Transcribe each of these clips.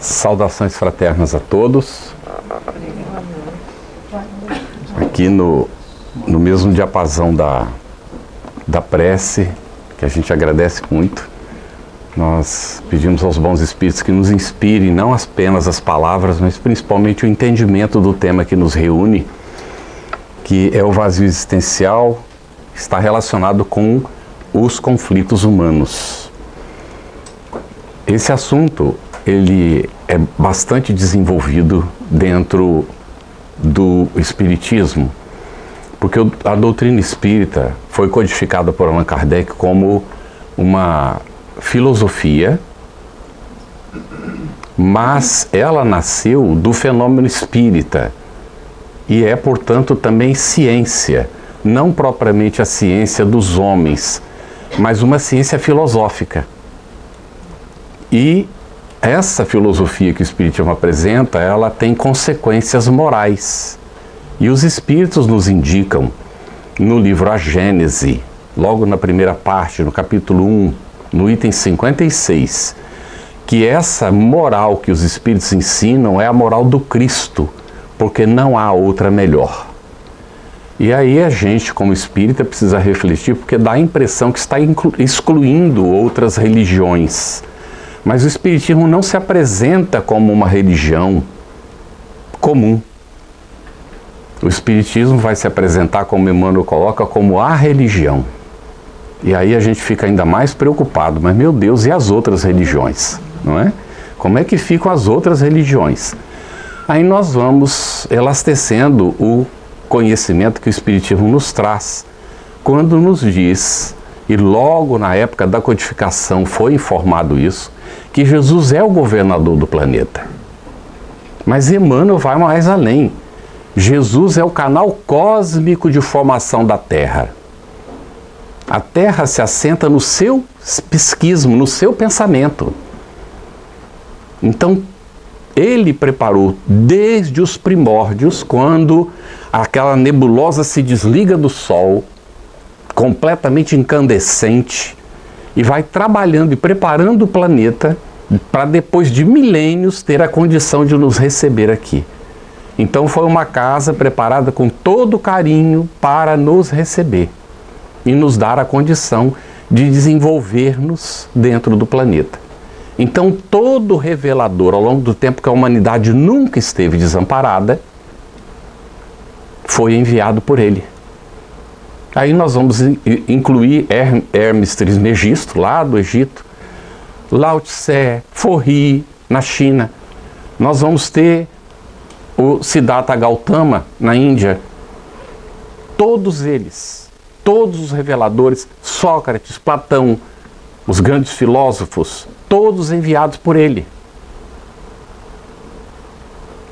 Saudações fraternas a todos. Aqui no mesmo diapasão da prece, que a gente agradece muito, nós pedimos aos bons espíritos que nos inspirem não apenas as palavras, mas principalmente o entendimento do tema que nos reúne, que é o vazio existencial, que está relacionado com os conflitos humanos. Esse assunto, ele é bastante desenvolvido dentro do Espiritismo, porque a doutrina espírita foi codificada por Allan Kardec como uma filosofia, mas ela nasceu do fenômeno espírita e é, portanto, também ciência, não propriamente a ciência dos homens, mas uma ciência filosófica. E essa filosofia que o Espiritismo apresenta, ela tem consequências morais. E os Espíritos nos indicam, no livro A Gênese, logo na primeira parte, no capítulo 1, no item 56, que essa moral que os Espíritos ensinam é a moral do Cristo, porque não há outra melhor. E aí a gente, como espírita, precisa refletir, porque dá a impressão que está excluindo outras religiões. Mas o Espiritismo não se apresenta como uma religião comum. O Espiritismo vai se apresentar, como Emmanuel coloca, como a religião. E aí a gente fica ainda mais preocupado. Mas, meu Deus, e as outras religiões? Não é? Como é que ficam as outras religiões? Aí nós vamos elastecendo o conhecimento que o Espiritismo nos traz, quando nos diz, e logo na época da codificação foi informado isso, que Jesus é o governador do planeta. Mas Emmanuel vai mais além. Jesus é o canal cósmico de formação da Terra. A Terra se assenta no seu psiquismo, no seu pensamento. Então, ele preparou desde os primórdios, quando aquela nebulosa se desliga do Sol, completamente incandescente, e vai trabalhando e preparando o planeta para depois de milênios ter a condição de nos receber aqui. Então foi uma casa preparada com todo carinho para nos receber e nos dar a condição de desenvolver-nos dentro do planeta. Então todo revelador, ao longo do tempo que a humanidade nunca esteve desamparada, foi enviado por ele. Aí nós vamos incluir Hermes Trismegisto, lá do Egito, Lao Tse, Forri, na China. Nós vamos ter o Siddhartha Gautama, na Índia. Todos eles, todos os reveladores, Sócrates, Platão, os grandes filósofos, todos enviados por ele.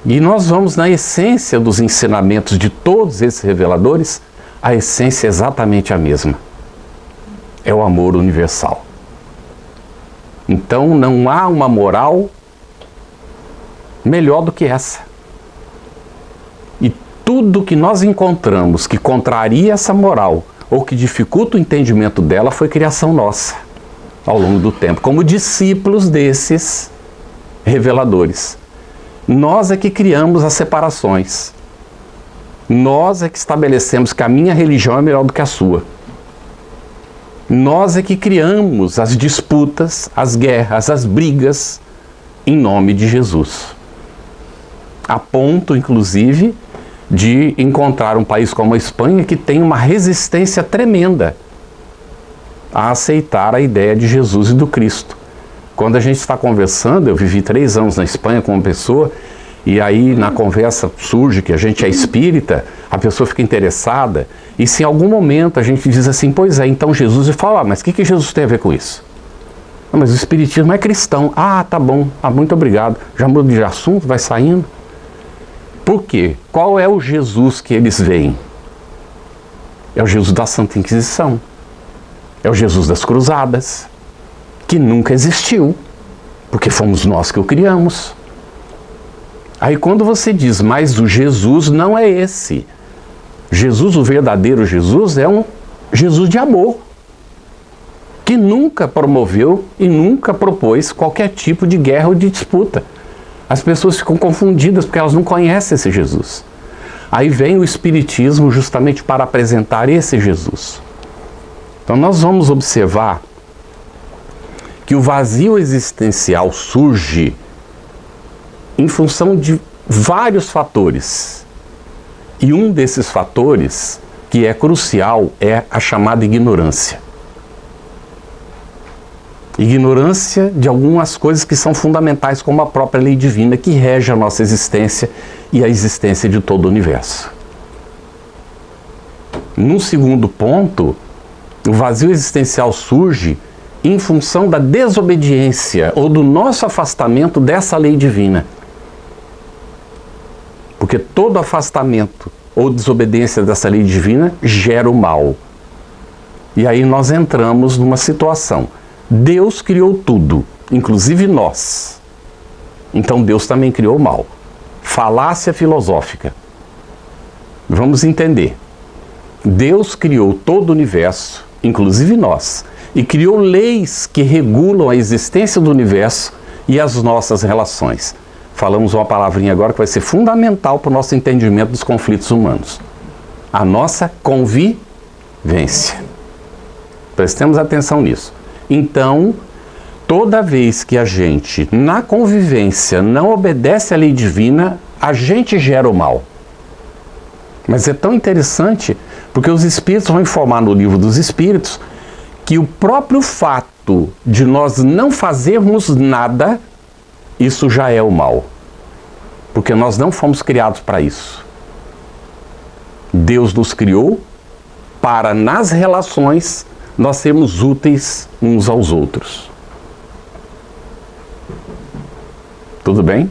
E nós vamos na essência dos ensinamentos de todos esses reveladores. A essência é exatamente a mesma. É o amor universal. Então não há uma moral melhor do que essa. E tudo que nós encontramos que contraria essa moral ou que dificulta o entendimento dela foi criação nossa, ao longo do tempo, como discípulos desses reveladores. Nós é que criamos as separações. Nós é que estabelecemos que a minha religião é melhor do que a sua. Nós é que criamos as disputas, as guerras, as brigas em nome de Jesus. A ponto, inclusive, de encontrar um país como a Espanha que tem uma resistência tremenda a aceitar a ideia de Jesus e do Cristo. Quando a gente está conversando, eu vivi 3 anos na Espanha com uma pessoa, e aí na conversa surge que a gente é espírita, a pessoa fica interessada, e se em algum momento a gente diz assim, pois é, então Jesus, e fala, mas o que Jesus tem a ver com isso? Não, mas o espiritismo é cristão. Ah, tá bom, muito obrigado. Já muda de assunto, vai saindo. Por quê? Qual é o Jesus que eles veem? É o Jesus da Santa Inquisição. É o Jesus das Cruzadas, que nunca existiu, porque fomos nós que o criamos. Aí quando você diz, mas o Jesus não é esse. Jesus, o verdadeiro Jesus, é um Jesus de amor, que nunca promoveu e nunca propôs qualquer tipo de guerra ou de disputa. As pessoas ficam confundidas porque elas não conhecem esse Jesus. Aí vem o Espiritismo justamente para apresentar esse Jesus. Então nós vamos observar que o vazio existencial surge em função de vários fatores. E um desses fatores, que é crucial, é a chamada ignorância. Ignorância de algumas coisas que são fundamentais, como a própria lei divina que rege a nossa existência e a existência de todo o universo. Num segundo ponto, o vazio existencial surge em função da desobediência ou do nosso afastamento dessa lei divina. Porque todo afastamento ou desobediência dessa lei divina gera o mal. E aí nós entramos numa situação. Deus criou tudo, inclusive nós. Então Deus também criou o mal. Falácia filosófica. Vamos entender. Deus criou todo o universo, inclusive nós, e criou leis que regulam a existência do universo e as nossas relações. Falamos uma palavrinha agora que vai ser fundamental para o nosso entendimento dos conflitos humanos. A nossa convivência. Prestemos atenção nisso. Então, toda vez que a gente, na convivência, não obedece à lei divina, a gente gera o mal. Mas é tão interessante, porque os Espíritos vão informar no Livro dos Espíritos que o próprio fato de nós não fazermos nada, isso já é o mal. Porque nós não fomos criados para isso. Deus nos criou para, nas relações, nós sermos úteis uns aos outros. Tudo bem?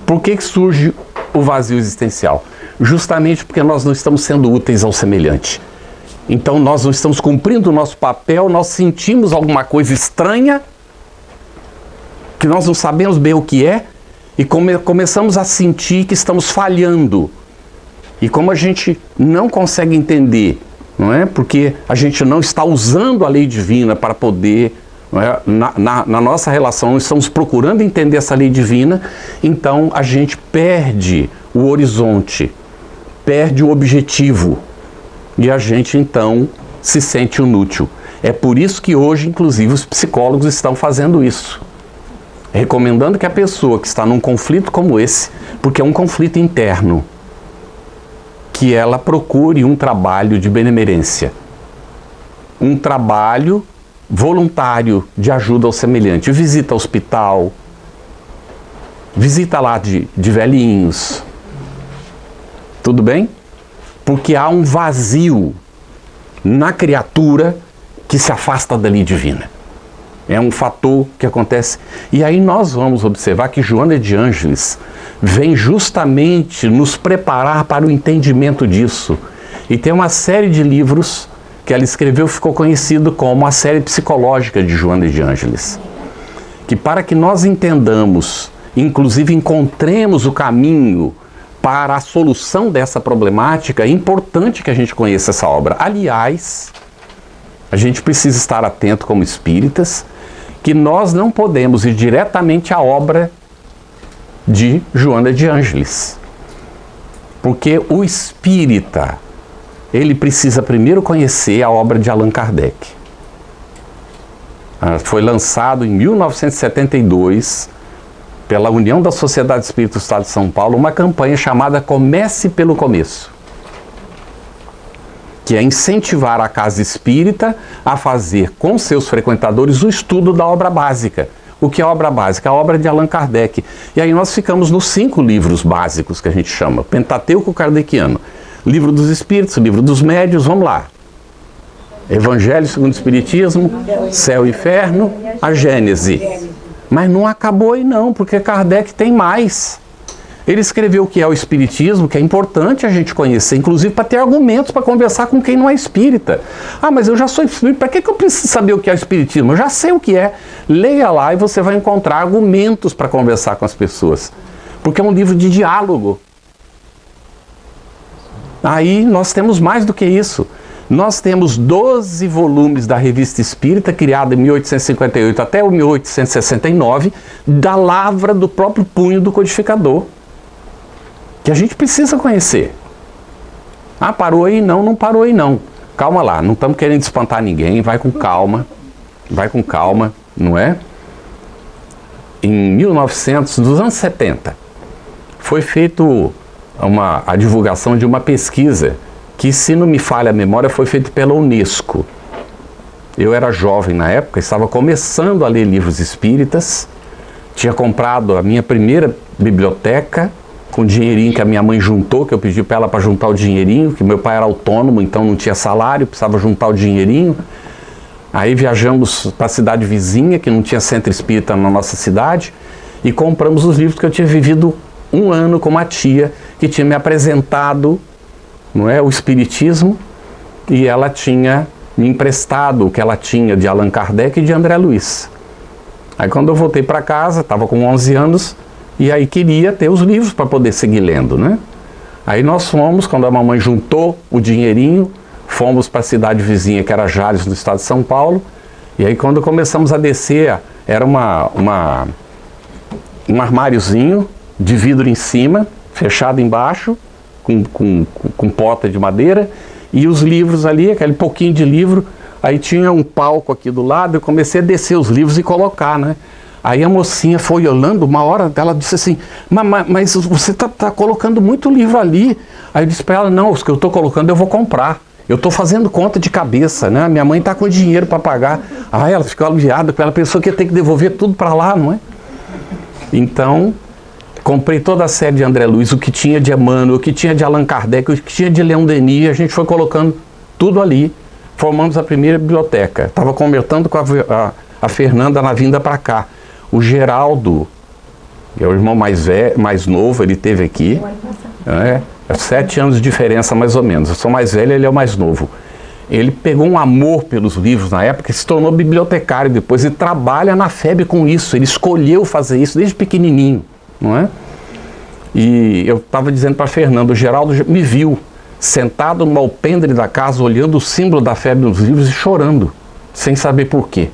Por que surge o vazio existencial? Justamente porque nós não estamos sendo úteis ao semelhante. Então nós não estamos cumprindo o nosso papel, nós sentimos alguma coisa estranha, que nós não sabemos bem o que é, e começamos a sentir que estamos falhando. E como a gente não consegue entender, não é? Porque a gente não está usando a lei divina para poder, não é? Na nossa relação, estamos procurando entender essa lei divina, então a gente perde o horizonte, perde o objetivo, e a gente então se sente inútil. É por isso que hoje, inclusive, os psicólogos estão fazendo isso, recomendando que a pessoa que está num conflito como esse, porque é um conflito interno, que ela procure um trabalho de benemerência, um trabalho voluntário de ajuda ao semelhante. Visita hospital, visita lá de velhinhos, tudo bem? Porque há um vazio na criatura que se afasta da lei divina. É um fator que acontece. E aí nós vamos observar que Joana de Ângeles vem justamente nos preparar para o entendimento disso. E tem uma série de livros que ela escreveu, ficou conhecido como a série psicológica de Joana de Ângeles. Que para que nós entendamos, inclusive encontremos o caminho para a solução dessa problemática, é importante que a gente conheça essa obra. Aliás, a gente precisa estar atento como espíritas, que nós não podemos ir diretamente à obra de Joana de Ângeles. Porque o espírita, ele precisa primeiro conhecer a obra de Allan Kardec. Foi lançado em 1972, pela União da Sociedade Espírita do Estado de São Paulo, uma campanha chamada Comece pelo Começo, que é incentivar a casa espírita a fazer com seus frequentadores o estudo da obra básica. O que é a obra básica? A obra de Allan Kardec. E aí nós ficamos nos 5 livros básicos que a gente chama, Pentateuco Kardeciano, Livro dos Espíritos, Livro dos Médiuns, vamos lá. Evangelho segundo o Espiritismo, Céu e Inferno, a Gênese. Mas não acabou aí não, porque Kardec tem mais. Ele escreveu o que é o Espiritismo, que é importante a gente conhecer, inclusive para ter argumentos para conversar com quem não é espírita. Ah, mas eu já sou espírita, para que eu preciso saber o que é o Espiritismo? Eu já sei o que é. Leia lá e você vai encontrar argumentos para conversar com as pessoas. Porque é um livro de diálogo. Aí nós temos mais do que isso. Nós temos 12 volumes da Revista Espírita, criada em 1858 até 1869, da lavra do próprio punho do codificador, que a gente precisa conhecer. Ah, parou aí? Não, não parou aí não. Calma lá, não estamos querendo espantar ninguém, vai com calma, não é? Em 1900, nos anos 70, foi feito a divulgação de uma pesquisa que, se não me falha a memória, foi feita pela Unesco. Eu era jovem na época, estava começando a ler livros espíritas, tinha comprado a minha primeira biblioteca com o dinheirinho que a minha mãe juntou, que eu pedi para ela para juntar o dinheirinho, que meu pai era autônomo, então não tinha salário, precisava juntar o dinheirinho. Aí viajamos para a cidade vizinha, que não tinha centro espírita na nossa cidade, e compramos os livros que eu tinha vivido um ano com uma tia que tinha me apresentado, não é, o espiritismo, e ela tinha me emprestado o que ela tinha de Allan Kardec e de André Luiz. Aí quando eu voltei para casa, estava com 11 anos, e aí queria ter os livros para poder seguir lendo, né? Aí nós fomos, quando a mamãe juntou o dinheirinho, fomos para a cidade vizinha, que era Jales, no estado de São Paulo, e aí quando começamos a descer, era um armáriozinho de vidro em cima, fechado embaixo, com porta de madeira, e os livros ali, aquele pouquinho de livro, aí tinha um palco aqui do lado, eu comecei a descer os livros e colocar, né? Aí a mocinha foi olhando, uma hora ela disse assim, mas você tá colocando muito livro ali. Aí eu disse para ela, não, os que eu estou colocando eu vou comprar. Eu estou fazendo conta de cabeça, né? Minha mãe está com dinheiro para pagar. Aí ela ficou aliviada, porque ela pensou que ia ter que devolver tudo para lá, não é? Então, comprei toda a série de André Luiz, o que tinha de Emmanuel, o que tinha de Allan Kardec, o que tinha de Leon Denis, a gente foi colocando tudo ali. Formamos a primeira biblioteca. Estava conversando com a Fernanda na vinda para cá. O Geraldo, que é o irmão mais novo, ele esteve aqui. É 7 anos de diferença, mais ou menos. Eu sou mais velho, ele é o mais novo. Ele pegou um amor pelos livros na época e se tornou bibliotecário depois e trabalha na FEB com isso. Ele escolheu fazer isso desde pequenininho, não é? E eu estava dizendo para Fernando, o Geraldo me viu sentado no alpendre da casa, olhando o símbolo da FEB nos livros e chorando, sem saber por quê,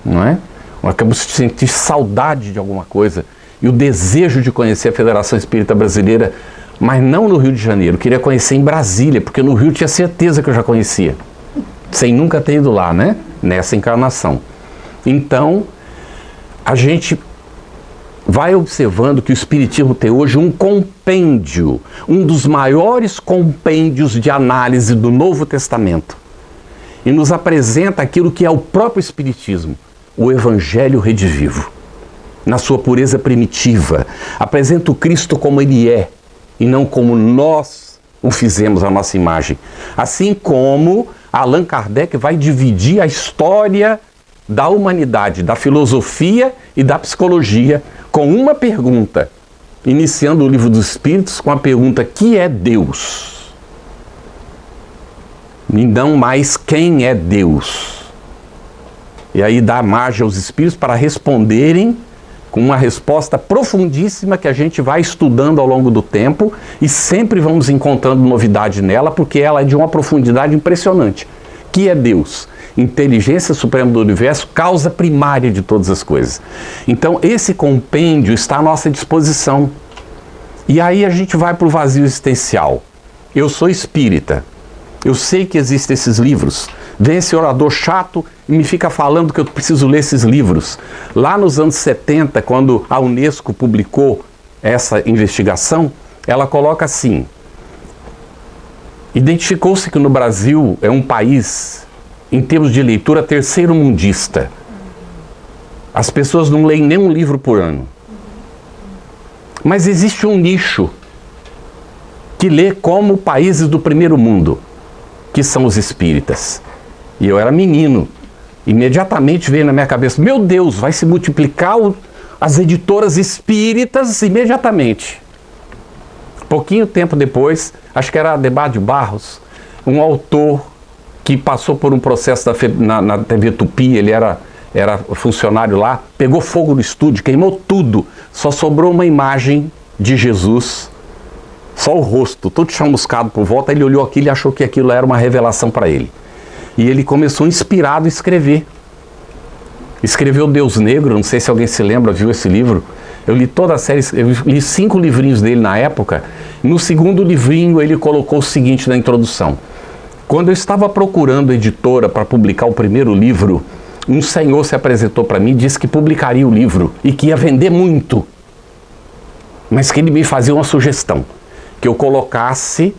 não é? Acabou de sentir saudade de alguma coisa e o desejo de conhecer a Federação Espírita Brasileira, mas não no Rio de Janeiro, queria conhecer em Brasília, porque no Rio tinha certeza que eu já conhecia, sem nunca ter ido lá, né? Nessa encarnação. Então, a gente vai observando que o Espiritismo tem hoje um compêndio, um dos maiores compêndios de análise do Novo Testamento, e nos apresenta aquilo que é o próprio Espiritismo, o Evangelho redivivo, na sua pureza primitiva. Apresenta o Cristo como ele é, e não como nós o fizemos à nossa imagem. Assim como Allan Kardec vai dividir a história da humanidade, da filosofia e da psicologia, com uma pergunta, iniciando o Livro dos Espíritos com a pergunta: que é Deus? E não mais quem é Deus. E aí dá margem aos espíritos para responderem com uma resposta profundíssima que a gente vai estudando ao longo do tempo e sempre vamos encontrando novidade nela, porque ela é de uma profundidade impressionante. Que é Deus? Inteligência suprema do universo, causa primária de todas as coisas. Então esse compêndio está à nossa disposição. E aí a gente vai para o vazio existencial. Eu sou espírita. Eu sei que existem esses livros. Vem esse orador chato e me fica falando que eu preciso ler esses livros. Lá nos anos 70, quando a Unesco publicou essa investigação, ela coloca assim: identificou-se que no Brasil é um país, em termos de leitura, terceiro-mundista. As pessoas não leem nenhum livro por ano. Mas existe um nicho que lê como países do primeiro mundo, que são os espíritas. E eu era menino. Imediatamente veio na minha cabeça: meu Deus, vai se multiplicar as editoras espíritas imediatamente. Pouquinho tempo depois, acho que era Ademar de Barros, um autor que passou por um processo na TV Tupi, ele era funcionário lá, pegou fogo no estúdio, queimou tudo, só sobrou uma imagem de Jesus Só o rosto, todo chamuscado por volta. Ele olhou aquilo e achou que aquilo era uma revelação para ele. E ele começou inspirado a escrever. Escreveu Deus Negro, não sei se alguém se lembra, viu esse livro. Eu li toda a série, eu li 5 livrinhos dele na época. No segundo livrinho ele colocou o seguinte na introdução. Quando eu estava procurando editora para publicar o primeiro livro, um senhor se apresentou para mim e disse que publicaria o livro e que ia vender muito. Mas que ele me fazia uma sugestão, que eu colocasse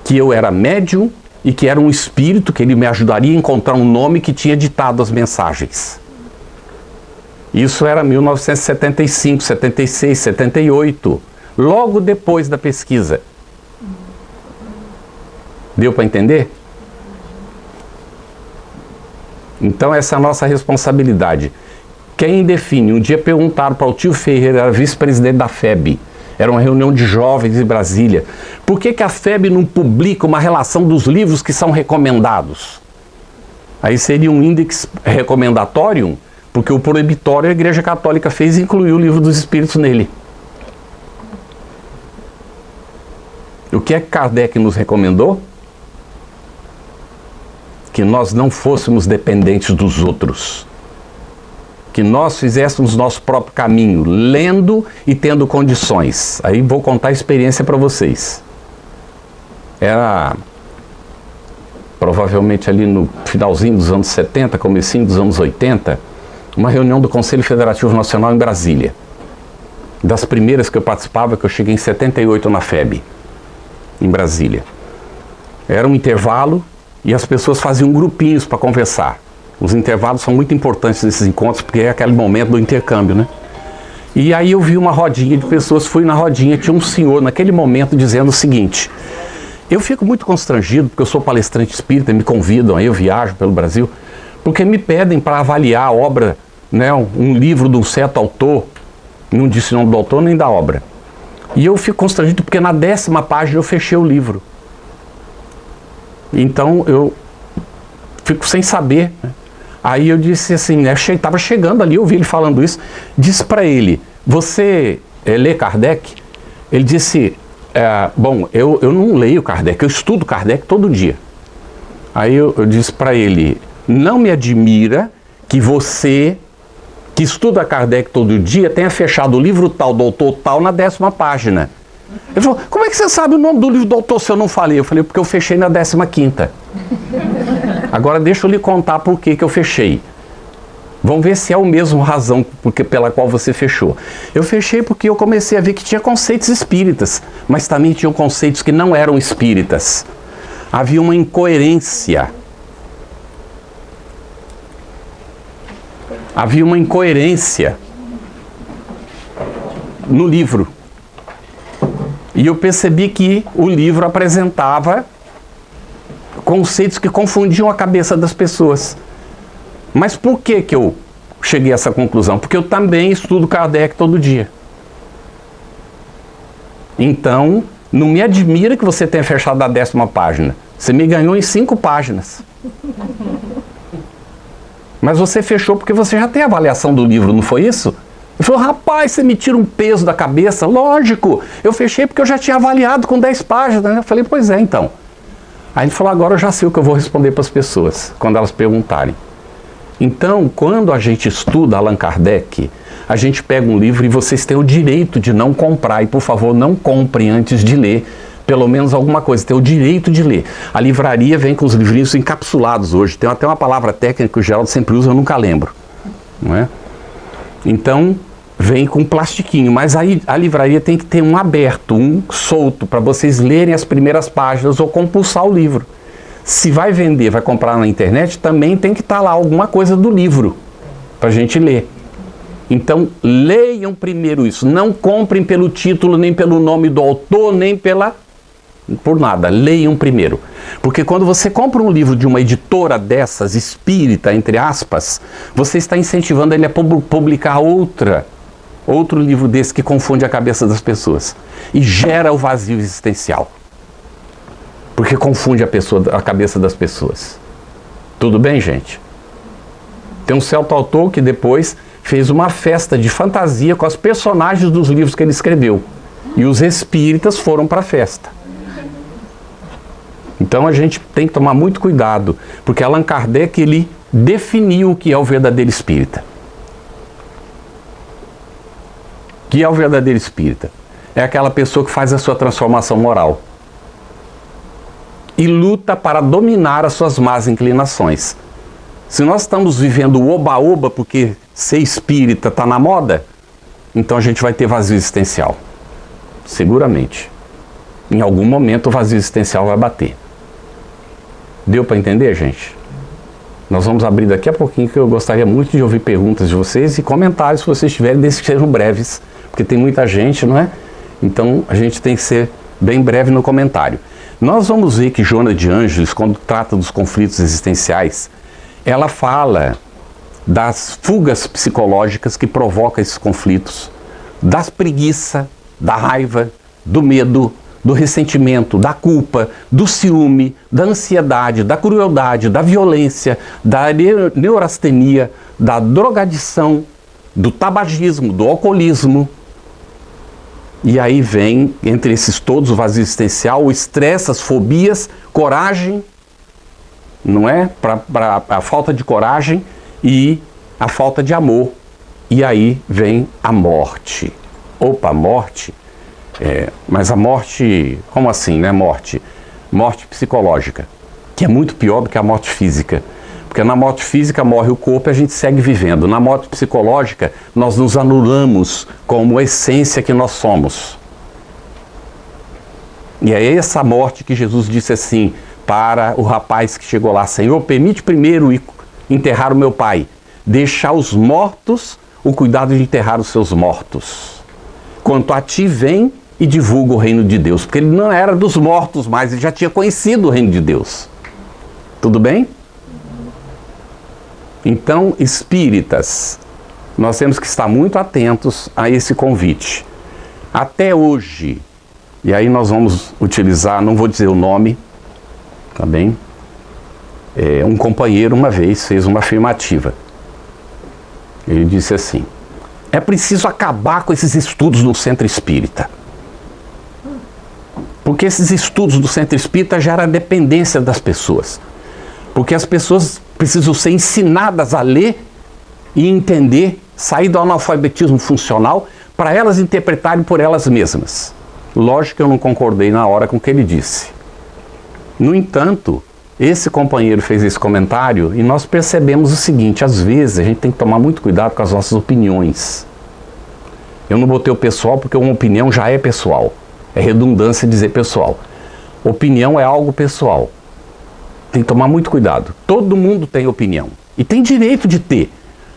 que eu era médium e que era um espírito, que ele me ajudaria a encontrar um nome que tinha ditado as mensagens. Isso era 1975, 76, 78, logo depois da pesquisa. Deu para entender? Então essa é a nossa responsabilidade. Quem define? Um dia perguntaram para o tio Ferreira, era vice-presidente da FEB. Era uma reunião de jovens em Brasília. Por que a FEB não publica uma relação dos livros que são recomendados? Aí seria um índex recomendatório, porque o proibitório a Igreja Católica fez e incluiu o Livro dos Espíritos nele. O que é que Kardec nos recomendou? Que nós não fôssemos dependentes dos outros. Que nós fizéssemos nosso próprio caminho, lendo e tendo condições. Aí vou contar a experiência para vocês. Era provavelmente ali no finalzinho dos anos 70, comecinho dos anos 80, uma reunião do Conselho Federativo Nacional em Brasília. Das primeiras que eu participava, que eu cheguei em 78 na FEB, em Brasília. Era um intervalo e as pessoas faziam grupinhos para conversar. Os intervalos são muito importantes nesses encontros, porque é aquele momento do intercâmbio, né? E aí eu vi uma rodinha de pessoas, fui na rodinha, tinha um senhor naquele momento dizendo o seguinte: eu fico muito constrangido, porque eu sou palestrante espírita, me convidam, aí eu viajo pelo Brasil, porque me pedem para avaliar a obra, né, um livro de um certo autor, não disse o nome do autor nem da obra. E eu fico constrangido porque na 10ª página eu fechei o livro. Então eu fico sem saber, né? Aí eu disse assim, estava chegando ali, eu ouvi ele falando isso, disse para ele: você lê Kardec? Ele disse, bom, eu não leio Kardec, eu estudo Kardec todo dia. Aí eu disse para ele: não me admira que você, que estuda Kardec todo dia, tenha fechado o livro tal, do autor tal, na 10ª página. Ele falou: como é que você sabe o nome do livro do autor se eu não falei? Eu falei: porque eu fechei na 15ª. Agora deixa eu lhe contar por que eu fechei. Vamos ver se é a mesma razão pela qual você fechou. Eu fechei porque eu comecei a ver que tinha conceitos espíritas, mas também tinham conceitos que não eram espíritas. Havia uma incoerência. Havia uma incoerência no livro. E eu percebi que o livro apresentava conceitos que confundiam a cabeça das pessoas. Mas por que eu cheguei a essa conclusão? Porque eu também estudo Kardec todo dia. Então, não me admira que você tenha fechado a 10ª página. Você me ganhou em 5 páginas. Mas você fechou porque você já tem a avaliação do livro, não foi isso? Ele falou: rapaz, você me tira um peso da cabeça. Lógico, eu fechei porque eu já tinha avaliado com 10 páginas, né? Eu falei: pois é, então. Aí ele falou: agora eu já sei o que eu vou responder para as pessoas, quando elas perguntarem. Então, quando a gente estuda Allan Kardec, a gente pega um livro e vocês têm o direito de não comprar. E, por favor, não comprem antes de ler pelo menos alguma coisa. Tem o direito de ler. A livraria vem com os livrinhos encapsulados hoje. Tem até uma palavra técnica que o Geraldo sempre usa, eu nunca lembro. Não é? Então, vem com plastiquinho. Mas aí a livraria tem que ter um aberto, um solto, para vocês lerem as primeiras páginas ou compulsar o livro. Se vai vender, vai comprar na internet, também tem que estar lá alguma coisa do livro para a gente ler. Então, leiam primeiro isso. Não comprem pelo título, nem pelo nome do autor, nem por nada. Leiam primeiro. Porque quando você compra um livro de uma editora dessas, espírita, entre aspas, você está incentivando ele a publicar outro livro desse que confunde a cabeça das pessoas. E gera o vazio existencial. Porque confunde a cabeça das pessoas. Tudo bem, gente? Tem um certo autor que depois fez uma festa de fantasia com os personagens dos livros que ele escreveu. E os espíritas foram para a festa. Então a gente tem que tomar muito cuidado, porque Allan Kardec, ele definiu o que é o verdadeiro espírita. O que é o verdadeiro espírita? É aquela pessoa que faz a sua transformação moral e luta para dominar as suas más inclinações. Se nós estamos vivendo o oba-oba porque ser espírita está na moda, então a gente vai ter vazio existencial. Seguramente. Em algum momento o vazio existencial vai bater. Deu para entender, gente? Nós vamos abrir daqui a pouquinho, que eu gostaria muito de ouvir perguntas de vocês e comentários, se vocês tiverem, desde que sejam breves, porque tem muita gente, não é? Então a gente tem que ser bem breve no comentário. Nós vamos ver que Joana de Ângeles, quando trata dos conflitos existenciais, ela fala das fugas psicológicas que provocam esses conflitos, das preguiça, da raiva, do medo, do ressentimento, da culpa, do ciúme, da ansiedade, da crueldade, da violência, da neurastenia, da drogadição, do tabagismo, do alcoolismo. E aí vem, entre esses todos, o vazio existencial, o estresse, as fobias, coragem, não é? Para a falta de coragem e a falta de amor. E aí vem a morte. Opa, morte? Mas a morte, como assim, né? Morte psicológica, que é muito pior do que a morte física. Porque na morte física morre o corpo e a gente segue vivendo. Na morte psicológica, nós nos anulamos como essência que nós somos. E é essa morte que Jesus disse assim para o rapaz que chegou lá: Senhor, permite primeiro enterrar o meu pai. Deixar os mortos o cuidado de enterrar os seus mortos. Quanto a ti, vem e divulga o reino de Deus. Porque ele não era dos mortos mais, ele já tinha conhecido o reino de Deus. Tudo bem? Então, espíritas, nós temos que estar muito atentos a esse convite. Até hoje, e aí nós vamos utilizar, não vou dizer o nome, tá bem? Um companheiro uma vez fez uma afirmativa. Ele disse assim: é preciso acabar com esses estudos no centro espírita. Porque esses estudos do centro espírita geram dependência das pessoas. Porque as pessoas precisam ser ensinadas a ler e entender, sair do analfabetismo funcional, para elas interpretarem por elas mesmas. Lógico que eu não concordei na hora com o que ele disse. No entanto, esse companheiro fez esse comentário e nós percebemos o seguinte: às vezes a gente tem que tomar muito cuidado com as nossas opiniões. Eu não botei o pessoal porque uma opinião já é pessoal. É redundância dizer pessoal. Opinião é algo pessoal. Tem que tomar muito cuidado. Todo mundo tem opinião. E tem direito de ter.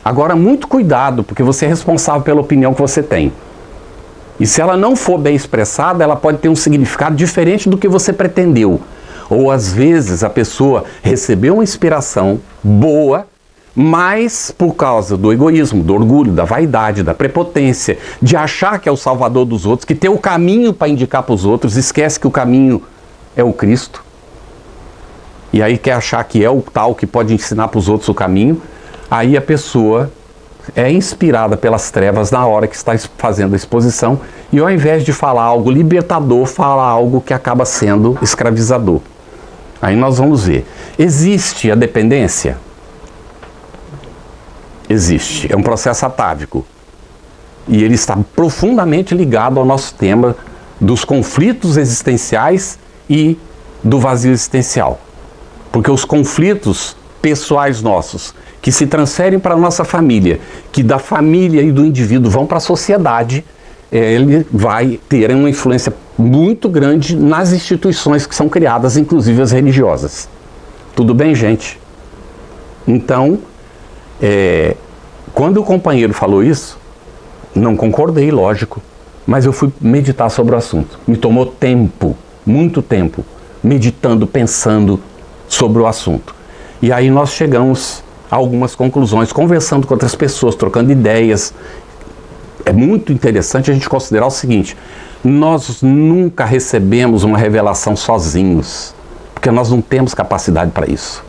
Agora, muito cuidado, porque você é responsável pela opinião que você tem. E se ela não for bem expressada, ela pode ter um significado diferente do que você pretendeu. Ou às vezes a pessoa recebeu uma inspiração boa, mas por causa do egoísmo, do orgulho, da vaidade, da prepotência, de achar que é o salvador dos outros, que tem o caminho para indicar para os outros, esquece que o caminho é o Cristo. E aí quer achar que é o tal que pode ensinar para os outros o caminho. Aí a pessoa é inspirada pelas trevas na hora que está fazendo a exposição, e ao invés de falar algo libertador, fala algo que acaba sendo escravizador. Aí nós vamos ver. Existe a dependência? Existe. É um processo atávico. E ele está profundamente ligado ao nosso tema dos conflitos existenciais e do vazio existencial. Porque os conflitos pessoais nossos, que se transferem para a nossa família, que da família e do indivíduo vão para a sociedade, ele vai ter uma influência muito grande nas instituições que são criadas, inclusive as religiosas. Tudo bem, gente? Então, quando o companheiro falou isso, não concordei, lógico, mas eu fui meditar sobre o assunto. Me tomou tempo, muito tempo, meditando, pensando sobre o assunto. E aí nós chegamos a algumas conclusões, conversando com outras pessoas, trocando ideias. É muito interessante a gente considerar o seguinte: nós nunca recebemos uma revelação sozinhos, porque nós não temos capacidade para isso.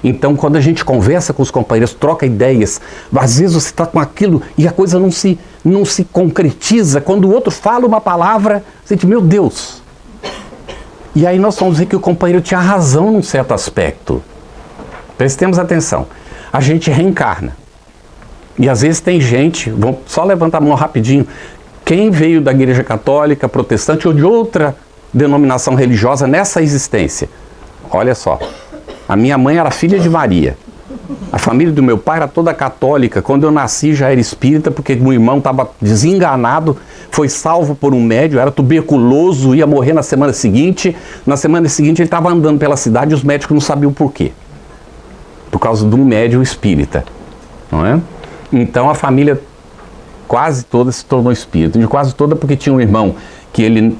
Então, quando a gente conversa com os companheiros, troca ideias, às vezes você está com aquilo e a coisa não se concretiza. Quando o outro fala uma palavra, você diz, meu Deus. E aí nós vamos dizer que o companheiro tinha razão num certo aspecto. Prestemos atenção. A gente reencarna. E às vezes tem gente, vamos só levantar a mão rapidinho, quem veio da igreja católica, protestante ou de outra denominação religiosa nessa existência? Olha só. A minha mãe era filha de Maria. A família do meu pai era toda católica. Quando eu nasci já era espírita, porque meu irmão estava desenganado, foi salvo por um médium, era tuberculoso, ia morrer na semana seguinte. Na semana seguinte ele estava andando pela cidade e os médicos não sabiam por quê. Por causa de um médium espírita. Não é? Então a família quase toda se tornou espírita. De quase toda porque tinha um irmão que ele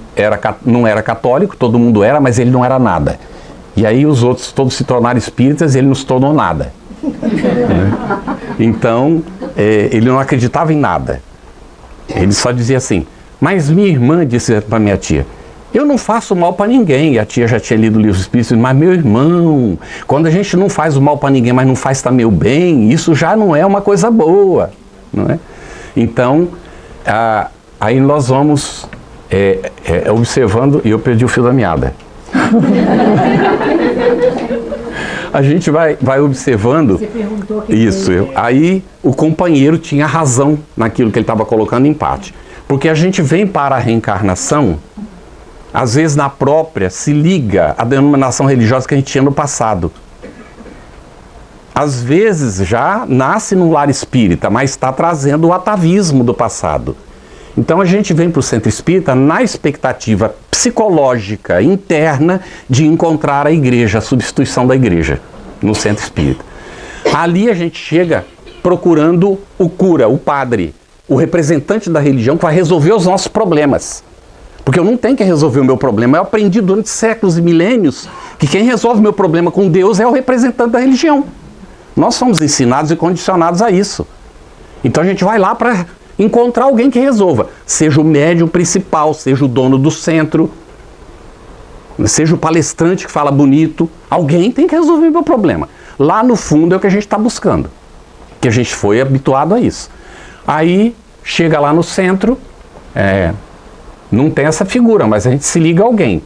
não era católico, todo mundo era, mas ele não era nada. E aí os outros todos se tornaram espíritas e ele não se tornou nada. Então, ele não acreditava em nada. Ele só dizia assim, mas minha irmã disse para minha tia, eu não faço mal para ninguém. E a tia já tinha lido o livro Espírito, mas meu irmão, quando a gente não faz o mal para ninguém, mas não faz também o bem, isso já não é uma coisa boa. Não é? Então, aí nós vamos observando, e eu perdi o fio da meada. A gente vai observando. Você perguntou que isso. Aí o companheiro tinha razão naquilo que ele estava colocando em parte. Porque a gente vem para a reencarnação, às vezes na própria se liga à denominação religiosa que a gente tinha no passado. Às vezes já nasce num lar espírita, mas está trazendo o atavismo do passado. Então a gente vem para o centro espírita na expectativa psicológica interna de encontrar a igreja, a substituição da igreja no centro espírita. Ali a gente chega procurando o cura, o padre, o representante da religião que vai resolver os nossos problemas. Porque eu não tenho que resolver o meu problema. Eu aprendi durante séculos e milênios que quem resolve o meu problema com Deus é o representante da religião. Nós somos ensinados e condicionados a isso. Então a gente vai lá para encontrar alguém que resolva, seja o médium principal, seja o dono do centro, seja o palestrante que fala bonito, alguém tem que resolver o meu problema. Lá no fundo é o que a gente está buscando, que a gente foi habituado a isso. Aí chega lá no centro, não tem essa figura, mas a gente se liga a alguém.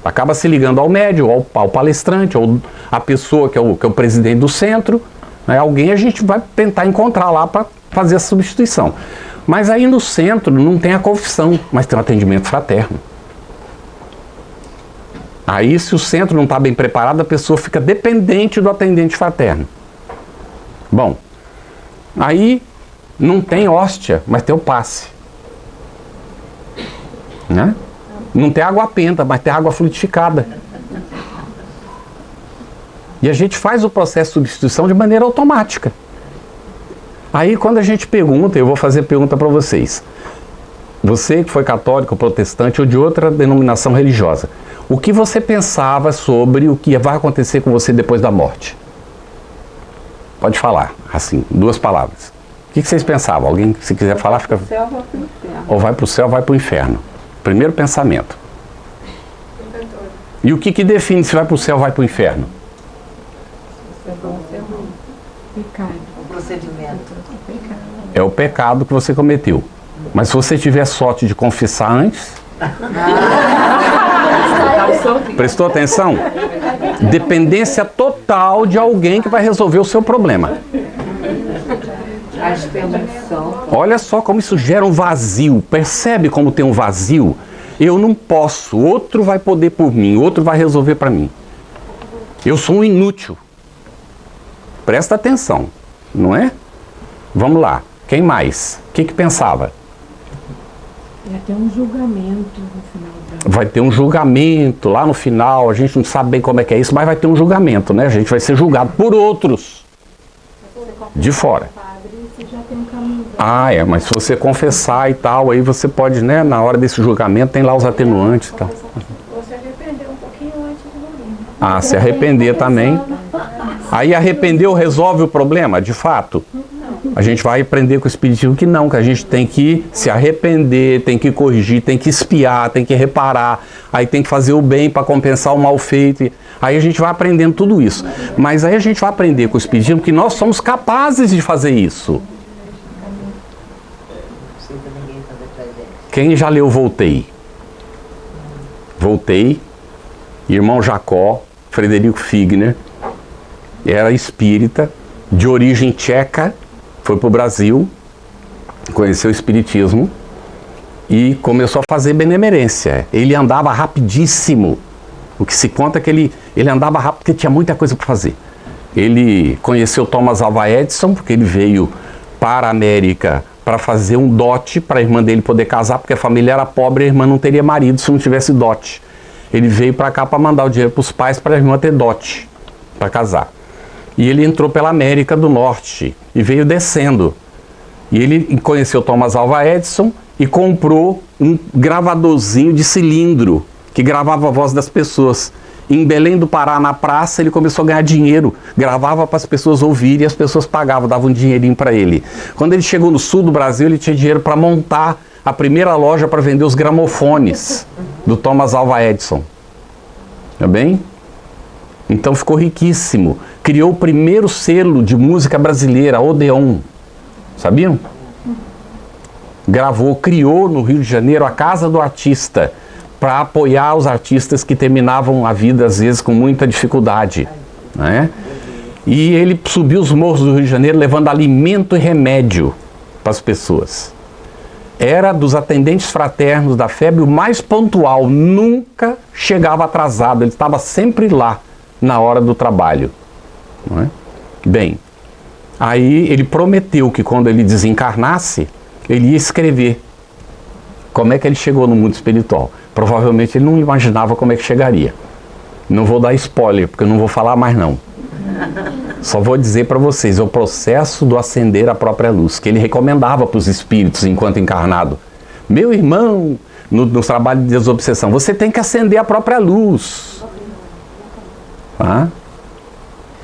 Acaba se ligando ao médium, ao palestrante, ou a pessoa que é o presidente do centro, né? Alguém a gente vai tentar encontrar lá para fazer a substituição. Mas aí no centro não tem a confissão, mas tem um atendimento fraterno. Aí se o centro não está bem preparado, a pessoa fica dependente do atendente fraterno. Bom, aí não tem hóstia, mas tem o passe. Né? Não tem água penta, mas tem água fluidificada. E a gente faz o processo de substituição de maneira automática. Aí quando a gente pergunta, eu vou fazer pergunta para vocês. Você que foi católico, protestante ou de outra denominação religiosa, o que você pensava sobre o que vai acontecer com você depois da morte? Pode falar, assim, 2 palavras. O que vocês pensavam? Alguém, se quiser falar, fica... Vai pro céu, vai pro inferno. Ou vai para o céu, ou vai para o inferno. Primeiro pensamento. E o que define se vai para o céu ou vai para o inferno? Pecado. O procedimento. É o pecado que você cometeu. Mas se você tiver sorte de confessar antes... Prestou atenção? Dependência total de alguém que vai resolver o seu problema. A experimentação. Olha só como isso gera um vazio. Percebe como tem um vazio? Eu não posso, outro vai poder por mim, outro vai resolver para mim. Eu sou um inútil. Presta atenção, não é? Vamos lá, quem mais? O que pensava? Vai ter um julgamento no final da... Vai ter um julgamento lá no final, a gente não sabe bem como é que é isso, mas vai ter um julgamento, né? A gente vai ser julgado por outros de fora. Mas se você confessar e tal, aí você pode, né, na hora desse julgamento, tem lá os atenuantes e tal. Ou se arrepender um pouquinho antes do momento. Se arrepender também. Aí arrependeu resolve o problema, de fato? Não. A gente vai aprender com o Espiritismo que não, que a gente tem que se arrepender, tem que corrigir, tem que espiar, tem que reparar, aí tem que fazer o bem para compensar o mal feito. Aí a gente vai aprendendo tudo isso. Mas aí a gente vai aprender com o Espiritismo que nós somos capazes de fazer isso. Quem já leu Voltei? Voltei, irmão Jacó, Frederico Figner, era espírita, de origem tcheca, foi para o Brasil, conheceu o Espiritismo e começou a fazer benemerência. Ele andava rapidíssimo. O que se conta é que ele andava rápido porque tinha muita coisa para fazer. Ele conheceu Thomas Alva Edison, porque ele veio para a América para fazer um dote para a irmã dele poder casar, porque a família era pobre e a irmã não teria marido se não tivesse dote. Ele veio para cá para mandar o dinheiro para os pais para a irmã ter dote, para casar. E ele entrou pela América do Norte e veio descendo. E ele conheceu Thomas Alva Edison e comprou um gravadorzinho de cilindro que gravava a voz das pessoas. Em Belém do Pará, na praça, ele começou a ganhar dinheiro, gravava para as pessoas ouvirem e as pessoas pagavam, davam um dinheirinho para ele. Quando ele chegou no sul do Brasil, ele tinha dinheiro para montar a primeira loja para vender os gramofones do Thomas Alva Edison. Tá bem? Então ficou riquíssimo. Criou o primeiro selo de música brasileira, Odeon. Sabiam? Gravou, criou no Rio de Janeiro a Casa do Artista, para apoiar os artistas que terminavam a vida, às vezes, com muita dificuldade, né? E ele subiu os morros do Rio de Janeiro levando alimento e remédio para as pessoas. Era dos atendentes fraternos da FEB o mais pontual, nunca chegava atrasado, ele estava sempre lá na hora do trabalho, não é? Bem, aí ele prometeu que quando ele desencarnasse, ele ia escrever como é que ele chegou no mundo espiritual. Provavelmente ele não imaginava como é que chegaria. Não vou dar spoiler, porque eu não vou falar mais não. Só vou dizer para vocês, é o processo do acender a própria luz, que ele recomendava para os espíritos enquanto encarnado. Meu irmão, no trabalho de desobsessão, você tem que acender a própria luz. Tá?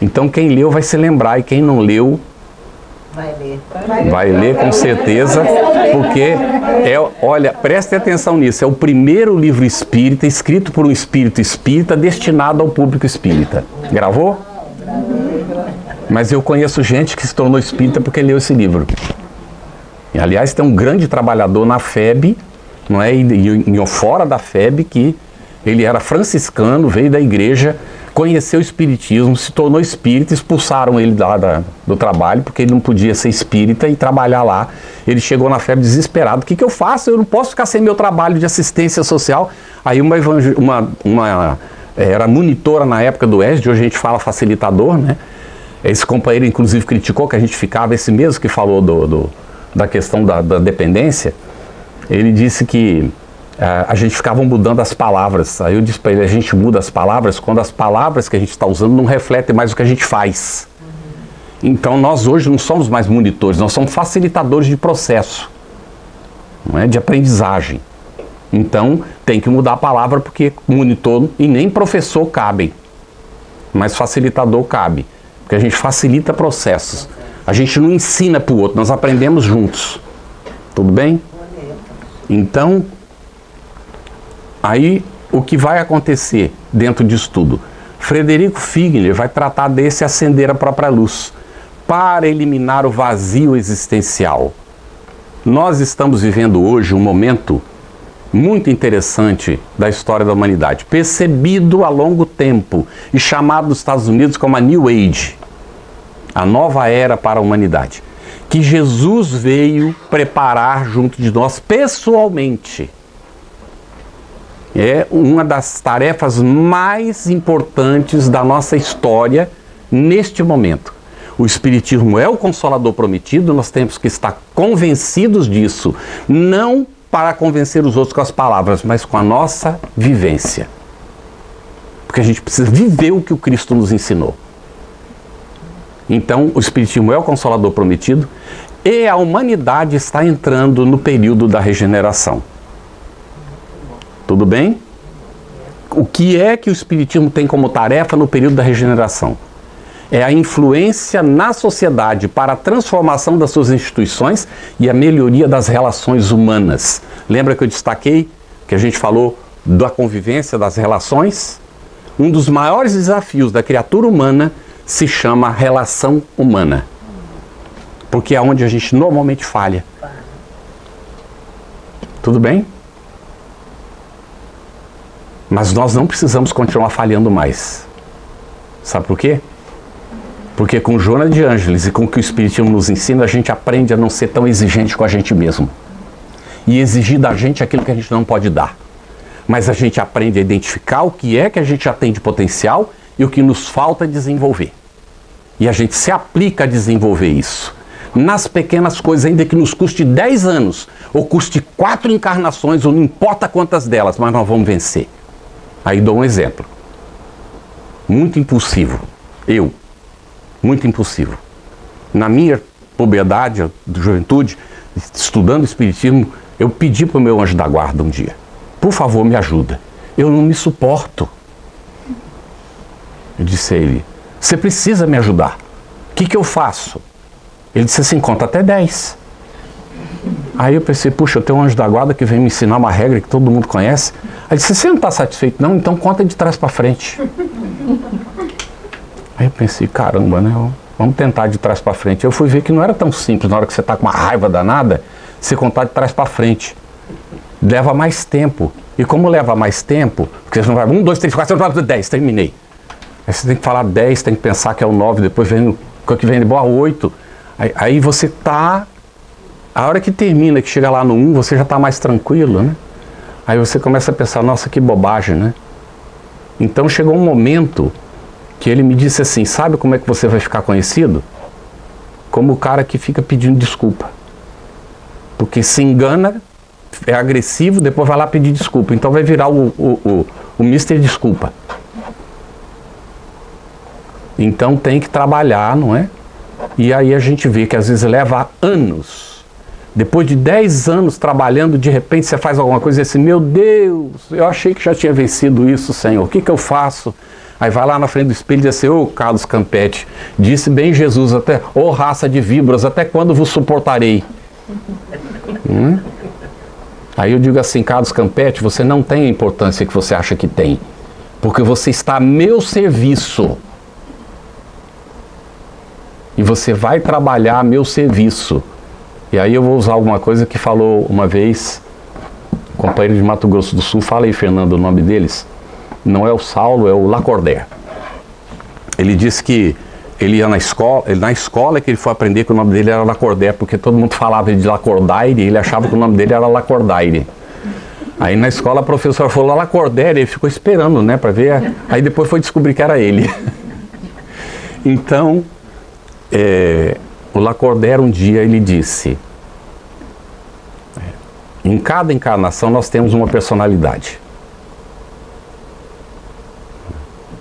Então quem leu vai se lembrar, e quem não leu vai ler com certeza, porque olha, preste atenção nisso, é o primeiro livro espírita escrito por um espírito espírita destinado ao público espírita. Gravou? Mas eu conheço gente que se tornou espírita porque leu esse livro. E, aliás, tem um grande trabalhador na FEB, não é? E fora da FEB, que ele era franciscano, veio da igreja, conheceu o espiritismo, se tornou espírita, expulsaram ele lá do trabalho, porque ele não podia ser espírita e trabalhar lá. Ele chegou na FEB desesperado. O que eu faço? Eu não posso ficar sem meu trabalho de assistência social. Aí era monitora na época do ESD, hoje a gente fala facilitador, né? Esse companheiro, inclusive, criticou que a gente ficava, esse mesmo que falou da questão da dependência, ele disse que a gente ficava mudando as palavras. Aí eu disse para ele, a gente muda as palavras quando as palavras que a gente está usando não refletem mais o que a gente faz. Então nós hoje não somos mais monitores, nós somos facilitadores de processo, não é? De aprendizagem. Então tem que mudar a palavra, porque monitor e nem professor cabe, mas facilitador cabe, porque a gente facilita processos. A gente não ensina para o outro, nós aprendemos juntos. Tudo bem? Então, aí o que vai acontecer dentro disso tudo? Frederico Figner vai tratar desse acender a própria luz, para eliminar o vazio existencial. Nós estamos vivendo hoje um momento muito interessante da história da humanidade, percebido a longo tempo e chamado nos Estados Unidos como a New Age, a nova era para a humanidade, que Jesus veio preparar junto de nós pessoalmente. É uma das tarefas mais importantes da nossa história neste momento. O Espiritismo é o Consolador prometido, nós temos que estar convencidos disso, não para convencer os outros com as palavras, mas com a nossa vivência. Porque a gente precisa viver o que o Cristo nos ensinou. Então, o Espiritismo é o Consolador prometido e a humanidade está entrando no período da regeneração. Tudo bem? O que é que o Espiritismo tem como tarefa no período da regeneração? é a influência na sociedade para a transformação das suas instituições e a melhoria das relações humanas. Lembra que eu destaquei que a gente falou da convivência, das relações? Um dos maiores desafios da criatura humana se chama relação humana, porque é onde a gente normalmente falha. Tudo bem? Mas nós não precisamos continuar falhando mais. Sabe por quê? Porque com Joana de Ângeles e com o que o Espiritismo nos ensina, a gente aprende a não ser tão exigente com a gente mesmo. E exigir da gente aquilo que a gente não pode dar. Mas a gente aprende a identificar o que é que a gente já tem de potencial e o que nos falta desenvolver. E a gente se aplica a desenvolver isso. Nas pequenas coisas, ainda que nos custe 10 anos, ou custe 4 encarnações, ou não importa quantas delas, mas nós vamos vencer. Aí dou um exemplo. Muito impulsivo. Muito impulsivo. Na minha puberdade, juventude, estudando Espiritismo, eu pedi para o meu anjo da guarda um dia: por favor, me ajuda. Eu não me suporto. Eu disse a ele: você precisa me ajudar. O que eu faço? Ele disse assim: conta até 10. Aí eu pensei: puxa, eu tenho um anjo da guarda que vem me ensinar uma regra que todo mundo conhece. Aí ele disse: você não está satisfeito não? Então conta de trás para frente. Aí eu pensei: caramba, né? Vamos tentar de trás para frente. Eu fui ver que não era tão simples. Na hora que você está com uma raiva danada, você contar de trás para frente. Leva mais tempo. E como leva mais tempo, porque você não vai 1, 2, 3, 4, 5, 6, 10, terminei. Aí você tem que falar 10, tem que pensar que é o 9, depois vem o que vem de boa 8. Aí você tá... A hora que termina, que chega lá no 1, você já está mais tranquilo, né? Aí você começa a pensar: nossa, que bobagem, né? Então chegou um momento que ele me disse assim: sabe como é que você vai ficar conhecido? Como o cara que fica pedindo desculpa. Porque se engana, é agressivo, depois vai lá pedir desculpa. Então vai virar o Mr. Desculpa. Então tem que trabalhar, não é? E aí a gente vê que às vezes leva anos. Depois de 10 anos trabalhando, de repente você faz alguma coisa e assim: meu Deus, eu achei que já tinha vencido isso, Senhor. O que eu faço? Aí vai lá na frente do espelho e diz assim: ô Carlos Campetti, disse bem Jesus, até, ô raça de víboras, até quando vos suportarei? Aí eu digo assim: Carlos Campetti, você não tem a importância que você acha que tem, porque você está a meu serviço. E você vai trabalhar a meu serviço. E aí eu vou usar alguma coisa que falou uma vez um companheiro de Mato Grosso do Sul. Fala aí, Fernando, o nome deles. Não é o Saulo, é o Lacordaire. Ele disse que ele ia na escola que ele foi aprender que o nome dele era Lacordaire, porque todo mundo falava de Lacordaire e ele achava que o nome dele era Lacordaire. Aí na escola a professora falou Lacordaire, ele ficou esperando, né, para ver. Aí depois foi descobrir que era ele. Então, o Lacordaire um dia ele disse: em cada encarnação nós temos uma personalidade.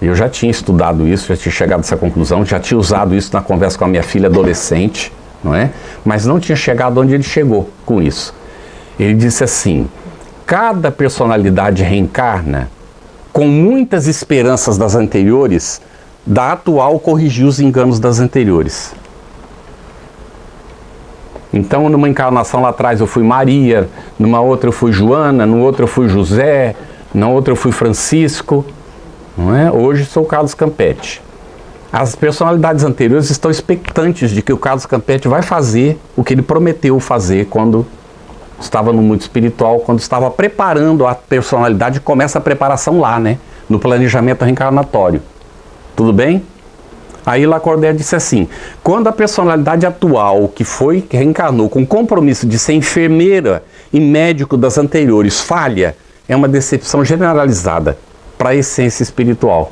Eu já tinha estudado isso, já tinha chegado a essa conclusão, já tinha usado isso na conversa com a minha filha adolescente, não é? Mas não tinha chegado onde ele chegou com isso. Ele disse assim: cada personalidade reencarna com muitas esperanças das anteriores, da atual corrigir os enganos das anteriores. Então, numa encarnação lá atrás eu fui Maria, numa outra eu fui Joana, numa outra eu fui José, na outra eu fui Francisco, não é? Hoje sou o Carlos Campetti. As personalidades anteriores estão expectantes de que o Carlos Campetti vai fazer o que ele prometeu fazer quando estava no mundo espiritual, quando estava preparando a personalidade. Começa a preparação lá, né? No planejamento reencarnatório. Tudo bem? Aí Lacordaire disse assim: quando a personalidade atual que reencarnou com compromisso de ser enfermeira e médico das anteriores falha, é uma decepção generalizada para a essência espiritual.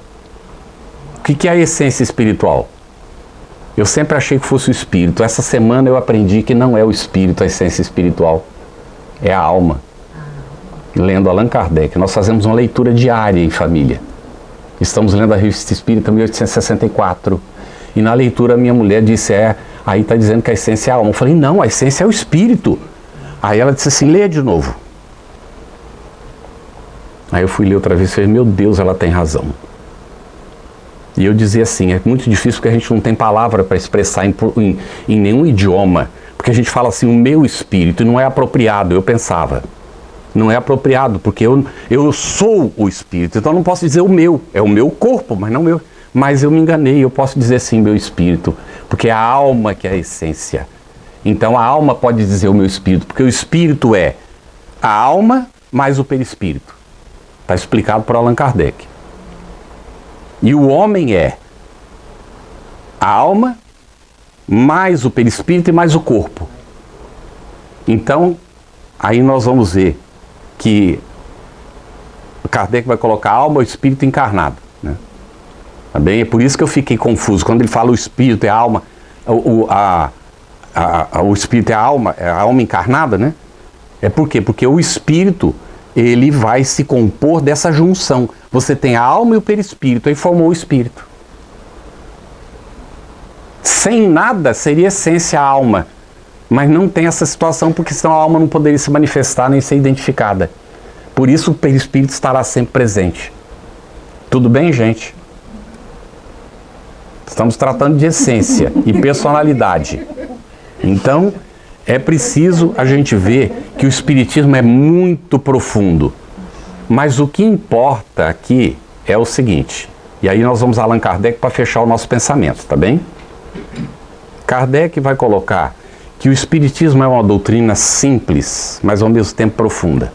O que é a essência espiritual? Eu sempre achei que fosse o espírito. Essa semana eu aprendi que não é o espírito a essência espiritual, é a alma. Lendo Allan Kardec, nós fazemos uma leitura diária em família. Estamos lendo a Revista Espírita 1864. E na leitura minha mulher disse: aí está dizendo que a essência é a alma. Eu falei: não, a essência é o espírito. Aí ela disse assim: leia de novo. Aí eu fui ler outra vez e falei: meu Deus, ela tem razão. E eu dizia assim, é muito difícil porque a gente não tem palavra para expressar em nenhum idioma. Porque a gente fala assim, o meu espírito, e não é apropriado, eu pensava. Não é apropriado, porque eu sou o espírito, então eu não posso dizer o meu. É o meu corpo, mas não o meu. Mas eu me enganei, eu posso dizer sim meu espírito, porque é a alma que é a essência. Então a alma pode dizer o meu espírito, porque o espírito é a alma mais o perispírito. Está explicado por Allan Kardec. E o homem é a alma mais o perispírito e mais o corpo. Então, aí nós vamos ver que Kardec vai colocar a alma ou espírito encarnado, né? Tá bem? É por isso que eu fiquei confuso. Quando ele fala o espírito é a alma, o espírito é a alma encarnada, né? É por quê? Porque o espírito, ele vai se compor dessa junção. Você tem a alma e o perispírito, aí formou o espírito. Sem nada seria essência a alma. Mas não tem essa situação, porque senão a alma não poderia se manifestar nem ser identificada. Por isso o perispírito estará sempre presente. Tudo bem, gente? Estamos tratando de essência e personalidade. Então, é preciso a gente ver que o espiritismo é muito profundo. Mas o que importa aqui é o seguinte, e aí nós vamos a Allan Kardec para fechar o nosso pensamento, tá bem? Kardec vai colocar que o espiritismo é uma doutrina simples, mas ao mesmo tempo profunda.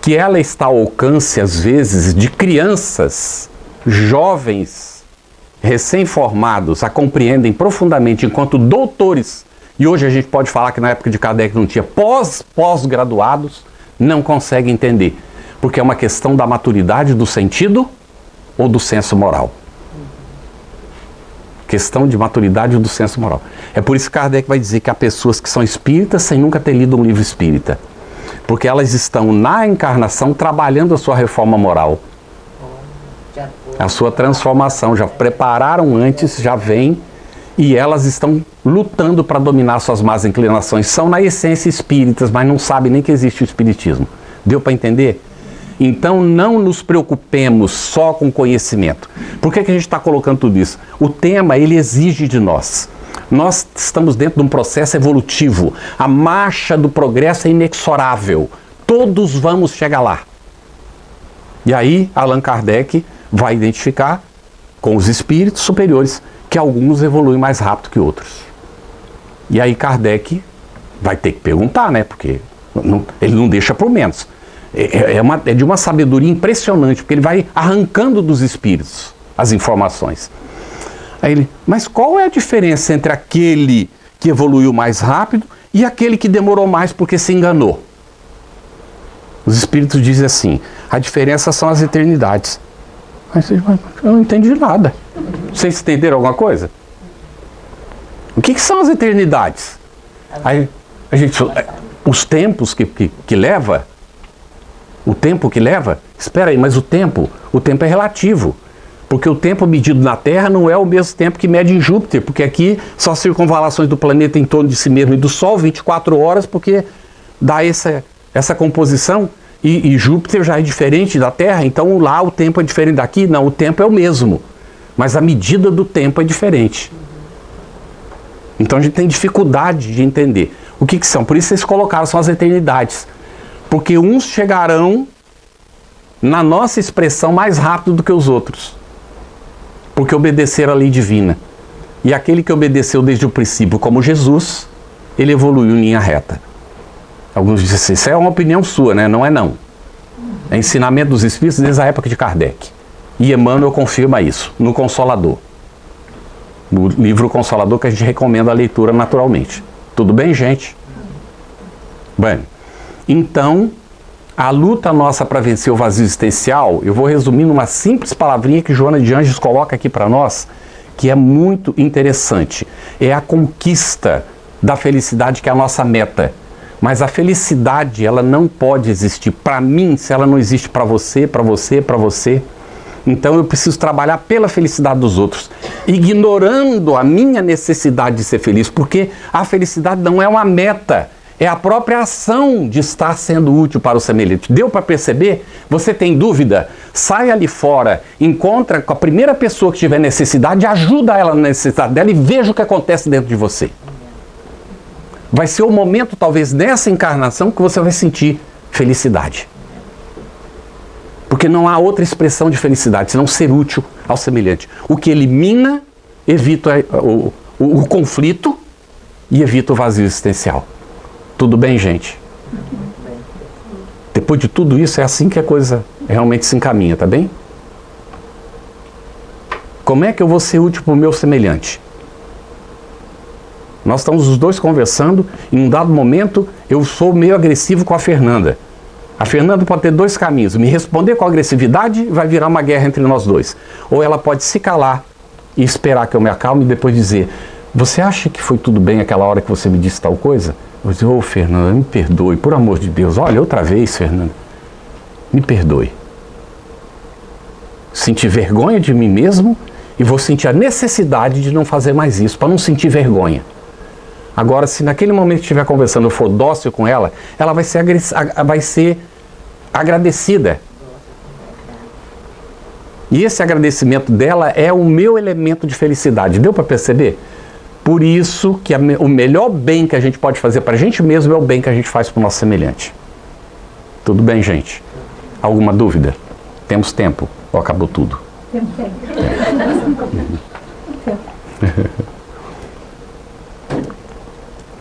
Que ela está ao alcance, às vezes, de crianças, jovens, recém-formados, a compreendem profundamente enquanto doutores. E hoje a gente pode falar que na época de Kardec não tinha pós-graduados, não conseguem entender. Porque é uma questão da maturidade do sentido ou do senso moral. Questão de maturidade do senso moral. É por isso que Kardec vai dizer que há pessoas que são espíritas sem nunca ter lido um livro espírita. Porque elas estão na encarnação trabalhando a sua reforma moral. A sua transformação. Já prepararam antes, já vem, e elas estão lutando para dominar suas más inclinações. São na essência espíritas, mas não sabem nem que existe o espiritismo. Deu para entender? Então não nos preocupemos só com conhecimento. Por que a gente está colocando tudo isso? O tema, ele exige de nós. Nós estamos dentro de um processo evolutivo. A marcha do progresso é inexorável. Todos vamos chegar lá. E aí Allan Kardec vai identificar com os espíritos superiores que alguns evoluem mais rápido que outros. E aí Kardec vai ter que perguntar, né? Porque ele não deixa por menos. É de uma sabedoria impressionante, porque ele vai arrancando dos espíritos as informações. Aí ele, mas qual é a diferença entre aquele que evoluiu mais rápido e aquele que demorou mais porque se enganou? Os espíritos dizem assim, a diferença são as eternidades. Mas eu não entendi nada. Vocês entenderam alguma coisa? O que são as eternidades? Aí, os tempos que leva... O tempo que leva? Espera aí, mas o tempo é relativo. Porque o tempo medido na Terra não é o mesmo tempo que mede em Júpiter, porque aqui só circunvalações do planeta em torno de si mesmo e do Sol, 24 horas, porque dá essa composição, e Júpiter já é diferente da Terra, então lá o tempo é diferente daqui. Não, o tempo é o mesmo, mas a medida do tempo é diferente. Então a gente tem dificuldade de entender. O que são? Por isso eles colocaram, são as eternidades. Porque uns chegarão na nossa expressão mais rápido do que os outros. Porque obedeceram a lei divina. E aquele que obedeceu desde o princípio, como Jesus, ele evoluiu em linha reta. Alguns dizem assim, isso é uma opinião sua, né? Não é não. É ensinamento dos Espíritos desde a época de Kardec. E Emmanuel confirma isso, no Consolador. No livro Consolador, que a gente recomenda a leitura naturalmente. Tudo bem, gente? Bem, então, a luta nossa para vencer o vazio existencial, eu vou resumir numa simples palavrinha que Joana de Ângeles coloca aqui para nós, que é muito interessante. É a conquista da felicidade, que é a nossa meta. Mas a felicidade, ela não pode existir para mim se ela não existe para você, para você, para você. Então eu preciso trabalhar pela felicidade dos outros, ignorando a minha necessidade de ser feliz, porque a felicidade não é uma meta, É a própria ação de estar sendo útil para o semelhante. Deu para perceber? Você tem dúvida? Sai ali fora, encontra com a primeira pessoa que tiver necessidade, ajuda ela na necessidade dela e veja o que acontece dentro de você. Vai ser o momento, talvez, nessa encarnação que você vai sentir felicidade. Porque não há outra expressão de felicidade, senão ser útil ao semelhante. O que elimina, evita o conflito e evita o vazio existencial. Tudo bem, gente? Depois de tudo isso, é assim que a coisa realmente se encaminha, tá bem? Como é que eu vou ser útil para o meu semelhante? Nós estamos os dois conversando, e em um dado momento eu sou meio agressivo com a Fernanda. A Fernanda pode ter dois caminhos: me responder com agressividade, vai virar uma guerra entre nós dois. Ou ela pode se calar e esperar que eu me acalme e depois dizer: você acha que foi tudo bem aquela hora que você me disse tal coisa? Eu vou dizer: ô Fernanda, me perdoe, por amor de Deus. Olha, outra vez, Fernanda, me perdoe. Senti vergonha de mim mesmo e vou sentir a necessidade de não fazer mais isso, para não sentir vergonha. Agora, se naquele momento que estiver conversando eu for dócil com ela, ela vai ser agradecida. E esse agradecimento dela é o meu elemento de felicidade. Deu para perceber? Por isso que o melhor bem que a gente pode fazer para a gente mesmo é o bem que a gente faz para o nosso semelhante. Tudo bem, gente? Alguma dúvida? Temos tempo? Ou acabou tudo? Temos tempo.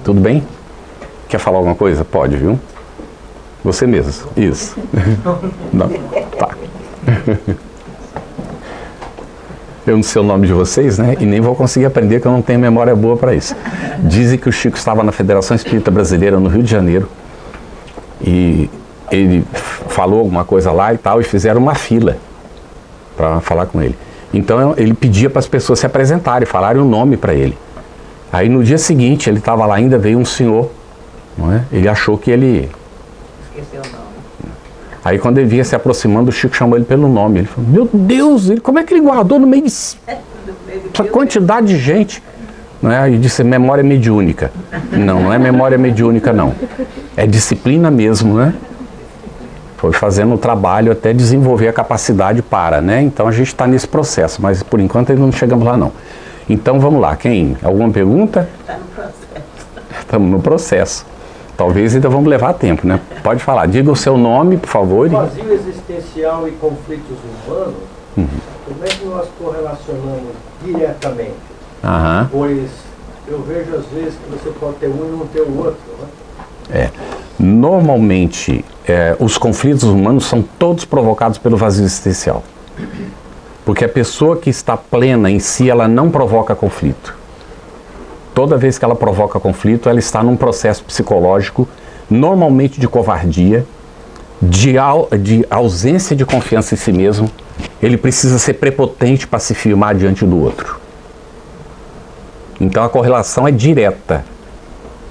Tudo bem? Quer falar alguma coisa? Pode, viu? Você mesmo. Isso. Não. Tá. Eu não sei o nome de vocês, né? E nem vou conseguir aprender, que eu não tenho memória boa para isso. Dizem que o Chico estava na Federação Espírita Brasileira, no Rio de Janeiro, e ele falou alguma coisa lá e tal, e fizeram uma fila para falar com ele. Então ele pedia para as pessoas se apresentarem, falarem o nome para ele. Aí no dia seguinte, ele estava lá ainda, veio um senhor, não é? Ele achou que ele... Esqueceu o nome. Aí quando ele vinha se aproximando, o Chico chamou ele pelo nome. Ele falou: meu Deus, como é que ele guardou no meio de essa quantidade de gente? Não é? E disse: memória mediúnica. Não, não é memória mediúnica, não. É disciplina mesmo, né? Foi fazendo o trabalho até desenvolver a capacidade para, né? Então a gente está nesse processo, mas por enquanto ainda não chegamos lá, não. Então vamos lá, quem? Alguma pergunta? Está no processo. Estamos no processo. Talvez ainda vamos levar tempo, né? Pode falar. Diga o seu nome, por favor. Vazio existencial e conflitos humanos, como é que nós correlacionamos diretamente? Aham. Pois eu vejo às vezes que você pode ter um e não ter o outro, né? Normalmente, os conflitos humanos são todos provocados pelo vazio existencial. Porque a pessoa que está plena em si, ela não provoca conflito. Toda vez que ela provoca conflito, ela está num processo psicológico, normalmente de covardia, de ausência de confiança em si mesmo. Ele precisa ser prepotente para se firmar diante do outro. Então a correlação é direta.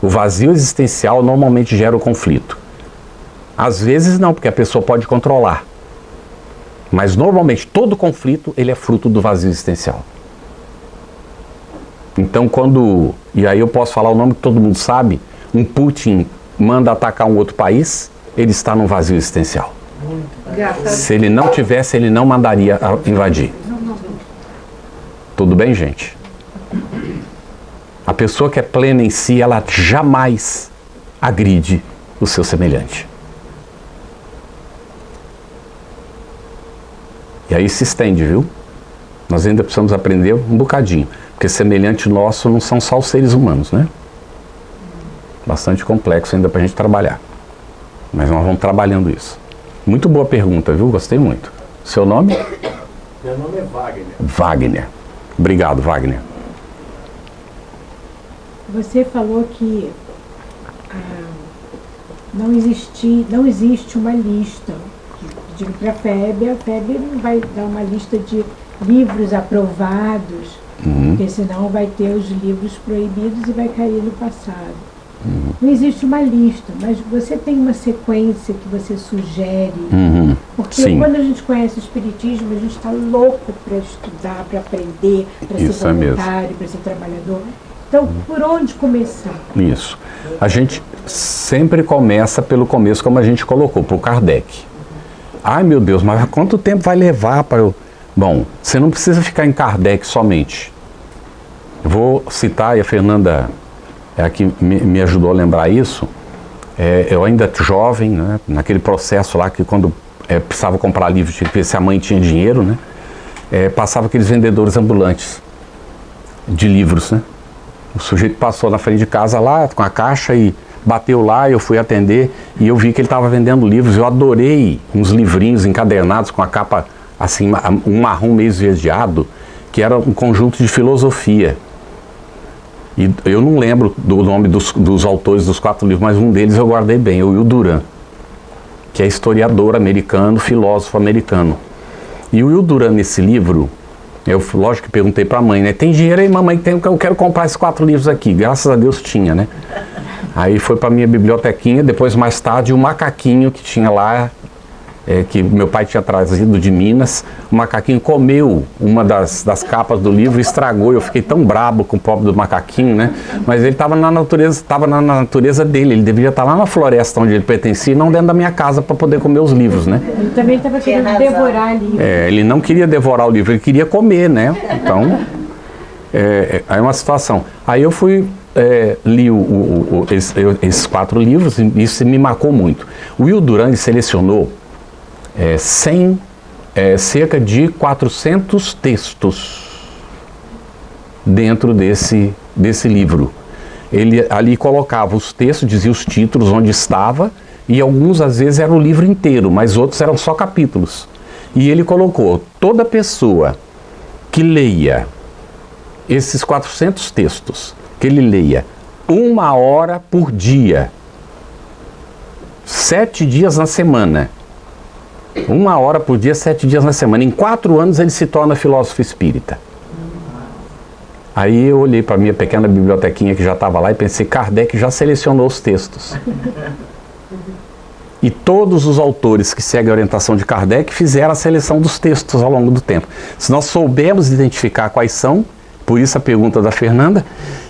O vazio existencial normalmente gera o conflito. Às vezes não, porque a pessoa pode controlar. Mas normalmente todo conflito ele é fruto do vazio existencial. Então quando, e aí eu posso falar o nome que todo mundo sabe, um Putin manda atacar um outro país, ele está num vazio existencial. Se ele não tivesse, ele não mandaria invadir. Tudo bem, gente? A pessoa que é plena em si, ela jamais agride o seu semelhante. E aí se estende, viu? Nós ainda precisamos aprender um bocadinho. Porque semelhante nosso não são só os seres humanos, né? Bastante complexo ainda pra gente trabalhar. Mas nós vamos trabalhando isso. Muito boa pergunta, viu? Gostei muito. Seu nome? Meu nome é Wagner. Wagner. Obrigado, Wagner. Você falou que não existe uma lista. Digo para a FEB não vai dar uma lista de livros aprovados, porque senão vai ter os livros proibidos e vai cair no passado. Não existe uma lista, mas você tem uma sequência que você sugere. Porque Sim. quando a gente conhece o Espiritismo, a gente está louco para estudar, para aprender, para ser Isso é mesmo. voluntário, para ser trabalhador. Então, por onde começar? Isso. A gente, sempre começa pelo começo, como a gente colocou, por Kardec. Ai meu Deus, mas quanto tempo vai levar para eu... Bom, você não precisa ficar em Kardec somente. Eu vou citar, e a Fernanda é a que me ajudou a lembrar isso. Eu ainda jovem, né, naquele processo lá que quando precisava comprar livro, tinha que ver se a mãe tinha dinheiro, né? Passava aqueles vendedores ambulantes de livros, né? O sujeito passou na frente de casa lá com a caixa e bateu lá, eu fui atender e eu vi que ele estava vendendo livros. Eu adorei uns livrinhos encadernados com a capa assim, um marrom meio esverdeado, que era um conjunto de filosofia. E eu não lembro do nome dos autores dos 4 livros, mas um deles eu guardei bem, o Will Durant, que é historiador americano, filósofo americano. E o Will Durant, nesse livro, eu lógico que perguntei para a mãe, né? Tem dinheiro aí, mamãe? Eu quero comprar esses 4 livros aqui. Graças a Deus tinha, né? Aí foi para minha bibliotequinha, depois mais tarde o macaquinho que tinha lá, que meu pai tinha trazido de Minas, o macaquinho comeu uma das capas do livro e estragou. Eu fiquei tão brabo com o pobre do macaquinho, né? Mas ele estava na natureza dele, ele deveria estar lá na floresta onde ele pertencia, e não dentro da minha casa para poder comer os livros, né? Ele também estava querendo devorar livro. Ele não queria devorar o livro, ele queria comer, né? Então, é uma situação. Aí eu fui, li esses 4 livros e isso me marcou muito. O Will Durant selecionou cerca de 400 textos dentro desse livro. Ele ali colocava os textos, dizia os títulos, onde estava, e alguns às vezes era o livro inteiro, mas outros eram só capítulos. E ele colocou: toda pessoa que leia esses 400 textos, que ele leia 1 hora por dia, 7 dias na semana, 1 hora por dia, 7 dias na semana, em 4 anos ele se torna filósofo espírita. Aí eu olhei para a minha pequena bibliotequinha que já estava lá e pensei, Kardec já selecionou os textos. E todos os autores que seguem a orientação de Kardec fizeram a seleção dos textos ao longo do tempo. Se nós soubermos identificar quais são, por isso a pergunta da Fernanda,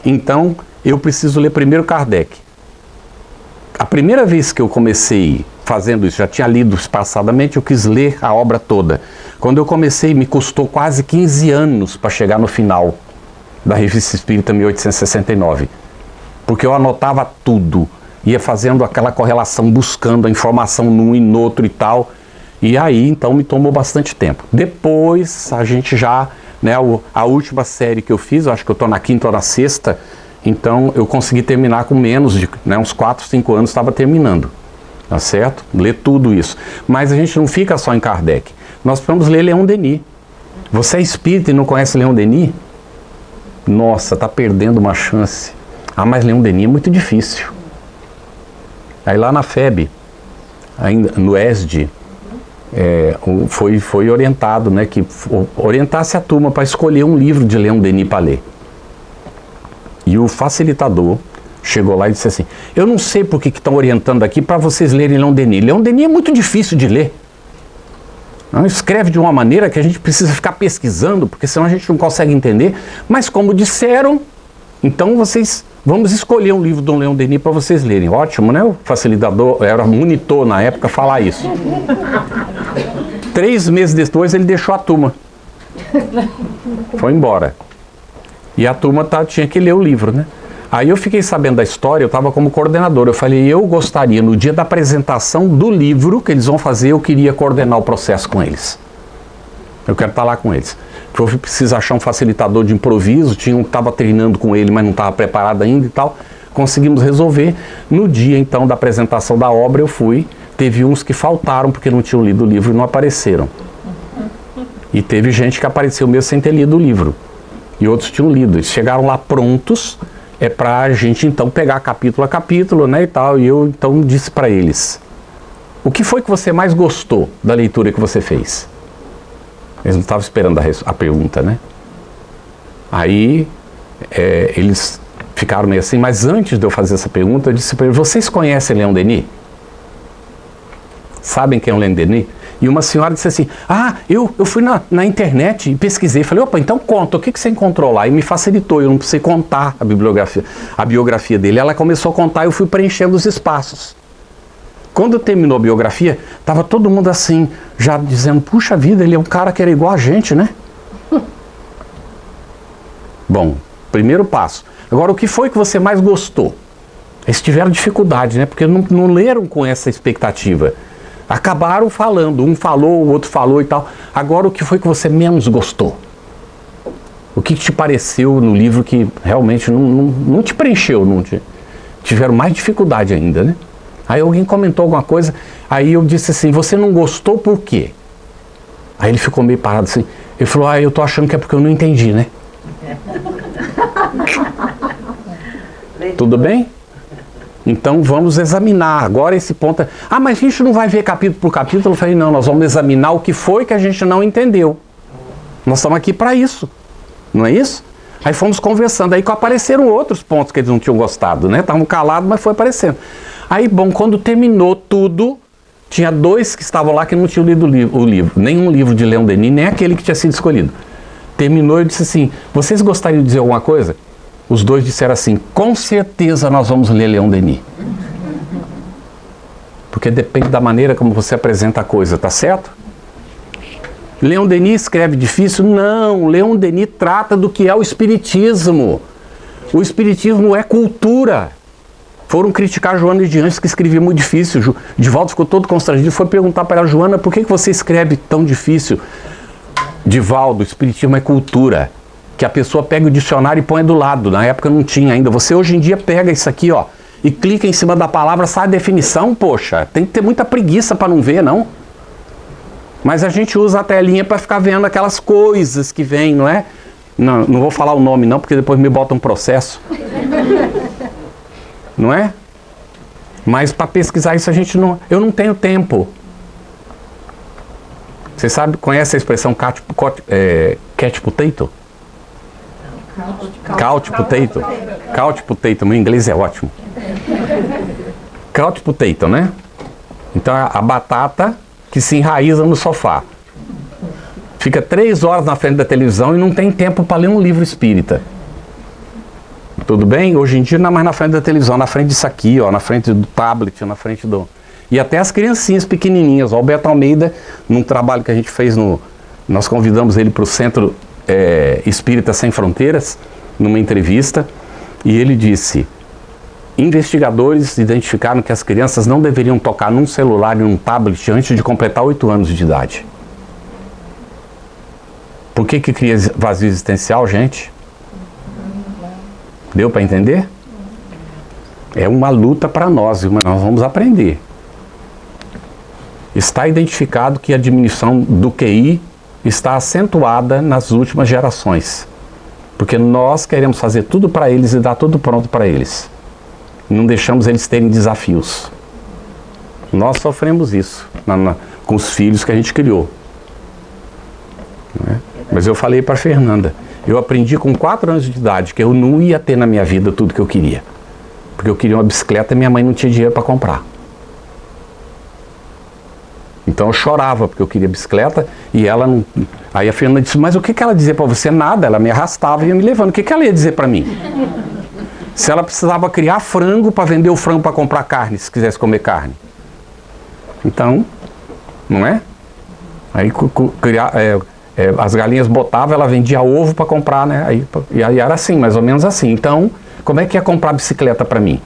então eu preciso ler primeiro Kardec. A primeira vez que eu comecei fazendo isso, já tinha lido espaçadamente, eu quis ler a obra toda. Quando eu comecei, me custou quase 15 anos para chegar no final da Revista Espírita 1869. Porque eu anotava tudo, ia fazendo aquela correlação, buscando a informação num e no outro e tal. E aí, então, me tomou bastante tempo. Depois, a gente já, né, a última série que eu fiz, eu acho que eu estou na 5ª ou na 6ª, então eu consegui terminar com menos de, né, uns 4, 5 anos estava terminando. Tá certo? Ler tudo isso. Mas a gente não fica só em Kardec. Nós precisamos ler Leon Denis. Você é espírita e não conhece Leon Denis? Nossa, está perdendo uma chance. Ah, mas Leon Denis é muito difícil. Aí lá na FEB, ainda no ESD, foi orientado, né, que orientasse a turma para escolher um livro de Leon Denis para ler. E o facilitador chegou lá e disse assim: eu não sei por que estão orientando aqui para vocês lerem Leon Denis. Leon Denis é muito difícil de ler. Não, escreve de uma maneira que a gente precisa ficar pesquisando, porque senão a gente não consegue entender. Mas como disseram, então vamos escolher um livro do Leon Denis para vocês lerem. Ótimo, né? O facilitador, era monitor na época, falar isso. 3 meses depois ele deixou a turma. Foi embora. E a turma tinha que ler o livro, né? Aí eu fiquei sabendo da história, eu estava como coordenador. Eu falei, eu gostaria, no dia da apresentação do livro que eles vão fazer, eu queria coordenar o processo com eles. Eu quero estar lá com eles. Eu preciso achar um facilitador de improviso, tinha um que estava treinando com ele, mas não estava preparado ainda e tal. Conseguimos resolver. No dia, então, da apresentação da obra, eu fui. Teve uns que faltaram porque não tinham lido o livro e não apareceram. E teve gente que apareceu mesmo sem ter lido o livro. E outros tinham lido. Eles chegaram lá prontos, para a gente então pegar capítulo a capítulo, né, e tal. E eu então disse para eles: o que foi que você mais gostou da leitura que você fez? Eles não estavam esperando a pergunta, né? Aí eles ficaram meio assim, mas antes de eu fazer essa pergunta, eu disse para eles: vocês conhecem Leon Denis? Sabem quem é o Leon Denis? E uma senhora disse assim, eu fui na internet e pesquisei. Falei, opa, então conta, o que você encontrou lá? E me facilitou, eu não precisei contar a biografia dele. Ela começou a contar e eu fui preenchendo os espaços. Quando terminou a biografia, estava todo mundo assim, já dizendo, puxa vida, ele é um cara que era igual a gente, né? Bom, primeiro passo. Agora, o que foi que você mais gostou? Eles tiveram dificuldade, né? Porque não leram com essa expectativa. Acabaram falando, um falou, o outro falou e tal. Agora, o que foi que você menos gostou? O que te pareceu no livro que realmente não te preencheu? Tiveram mais dificuldade ainda, né? Aí alguém comentou alguma coisa, aí eu disse assim, você não gostou por quê? Aí ele ficou meio parado assim, ele falou, eu tô achando que é porque eu não entendi, né? Tudo bem? Então vamos examinar agora esse ponto. Mas a gente não vai ver capítulo por capítulo. Eu falei, não, nós vamos examinar o que foi que a gente não entendeu. Nós estamos aqui para isso, não é isso? Aí fomos conversando, aí apareceram outros pontos que eles não tinham gostado, né? Estavam calados, mas foi aparecendo. Aí, bom, quando terminou tudo, tinha 2 que estavam lá que não tinham lido o livro. Nenhum livro de Leon Denis, nem aquele que tinha sido escolhido. Terminou e disse assim, vocês gostariam de dizer alguma coisa? Os 2 disseram assim, com certeza nós vamos ler Leon Denis. Porque depende da maneira como você apresenta a coisa, tá certo? Leon Denis escreve difícil? Não, Leon Denis trata do que é o espiritismo. O espiritismo é cultura. Foram criticar Joana de Anjos, que escrevia muito difícil. Divaldo ficou todo constrangido, foi perguntar para ela, Joana, por que você escreve tão difícil? Divaldo, o espiritismo é cultura. Que a pessoa pega o dicionário e põe do lado. Na época não tinha ainda. Você hoje em dia pega isso aqui, ó, e clica em cima da palavra, sai a definição, poxa. Tem que ter muita preguiça para não ver, não? Mas a gente usa a telinha para ficar vendo aquelas coisas que vêm, não é? Não vou falar o nome não, porque depois me botam um processo. Não é? Mas para pesquisar isso eu não tenho tempo. Você sabe, conhece a expressão couch potato? Couch potato. Couch potato, meu inglês é ótimo. Couch potato, né? Então a batata que se enraiza no sofá. Fica 3 horas na frente da televisão e não tem tempo para ler um livro espírita. Tudo bem? Hoje em dia não é mais na frente da televisão, na frente disso aqui, ó, na frente do tablet, na frente do... E até as criancinhas pequenininhas. O Alberto Almeida, num trabalho que a gente fez nós convidamos ele para o Centro Espírita Sem Fronteiras, numa entrevista, e ele disse, investigadores identificaram que as crianças não deveriam tocar num celular e num tablet antes de completar 8 anos de idade. Por que cria vazio existencial, gente? Deu para entender? É uma luta para nós, mas nós vamos aprender. Está identificado que a diminuição do QI está acentuada nas últimas gerações. Porque nós queremos fazer tudo para eles e dar tudo pronto para eles. Não deixamos eles terem desafios. Nós sofremos isso com os filhos que a gente criou. Não é? Mas eu falei para a Fernanda, eu aprendi com 4 anos de idade que eu não ia ter na minha vida tudo que eu queria. Porque eu queria uma bicicleta e minha mãe não tinha dinheiro para comprar. Então eu chorava porque eu queria bicicleta e ela não... Aí a Fernanda disse, mas o que ela dizia para você? Nada, ela me arrastava e ia me levando. O que ela ia dizer para mim? Se ela precisava criar frango para vender o frango para comprar carne, se quisesse comer carne. Então, não é? Aí as galinhas botavam, ela vendia ovo para comprar, né? E aí era assim, mais ou menos assim. Então, como é que ia comprar bicicleta para mim?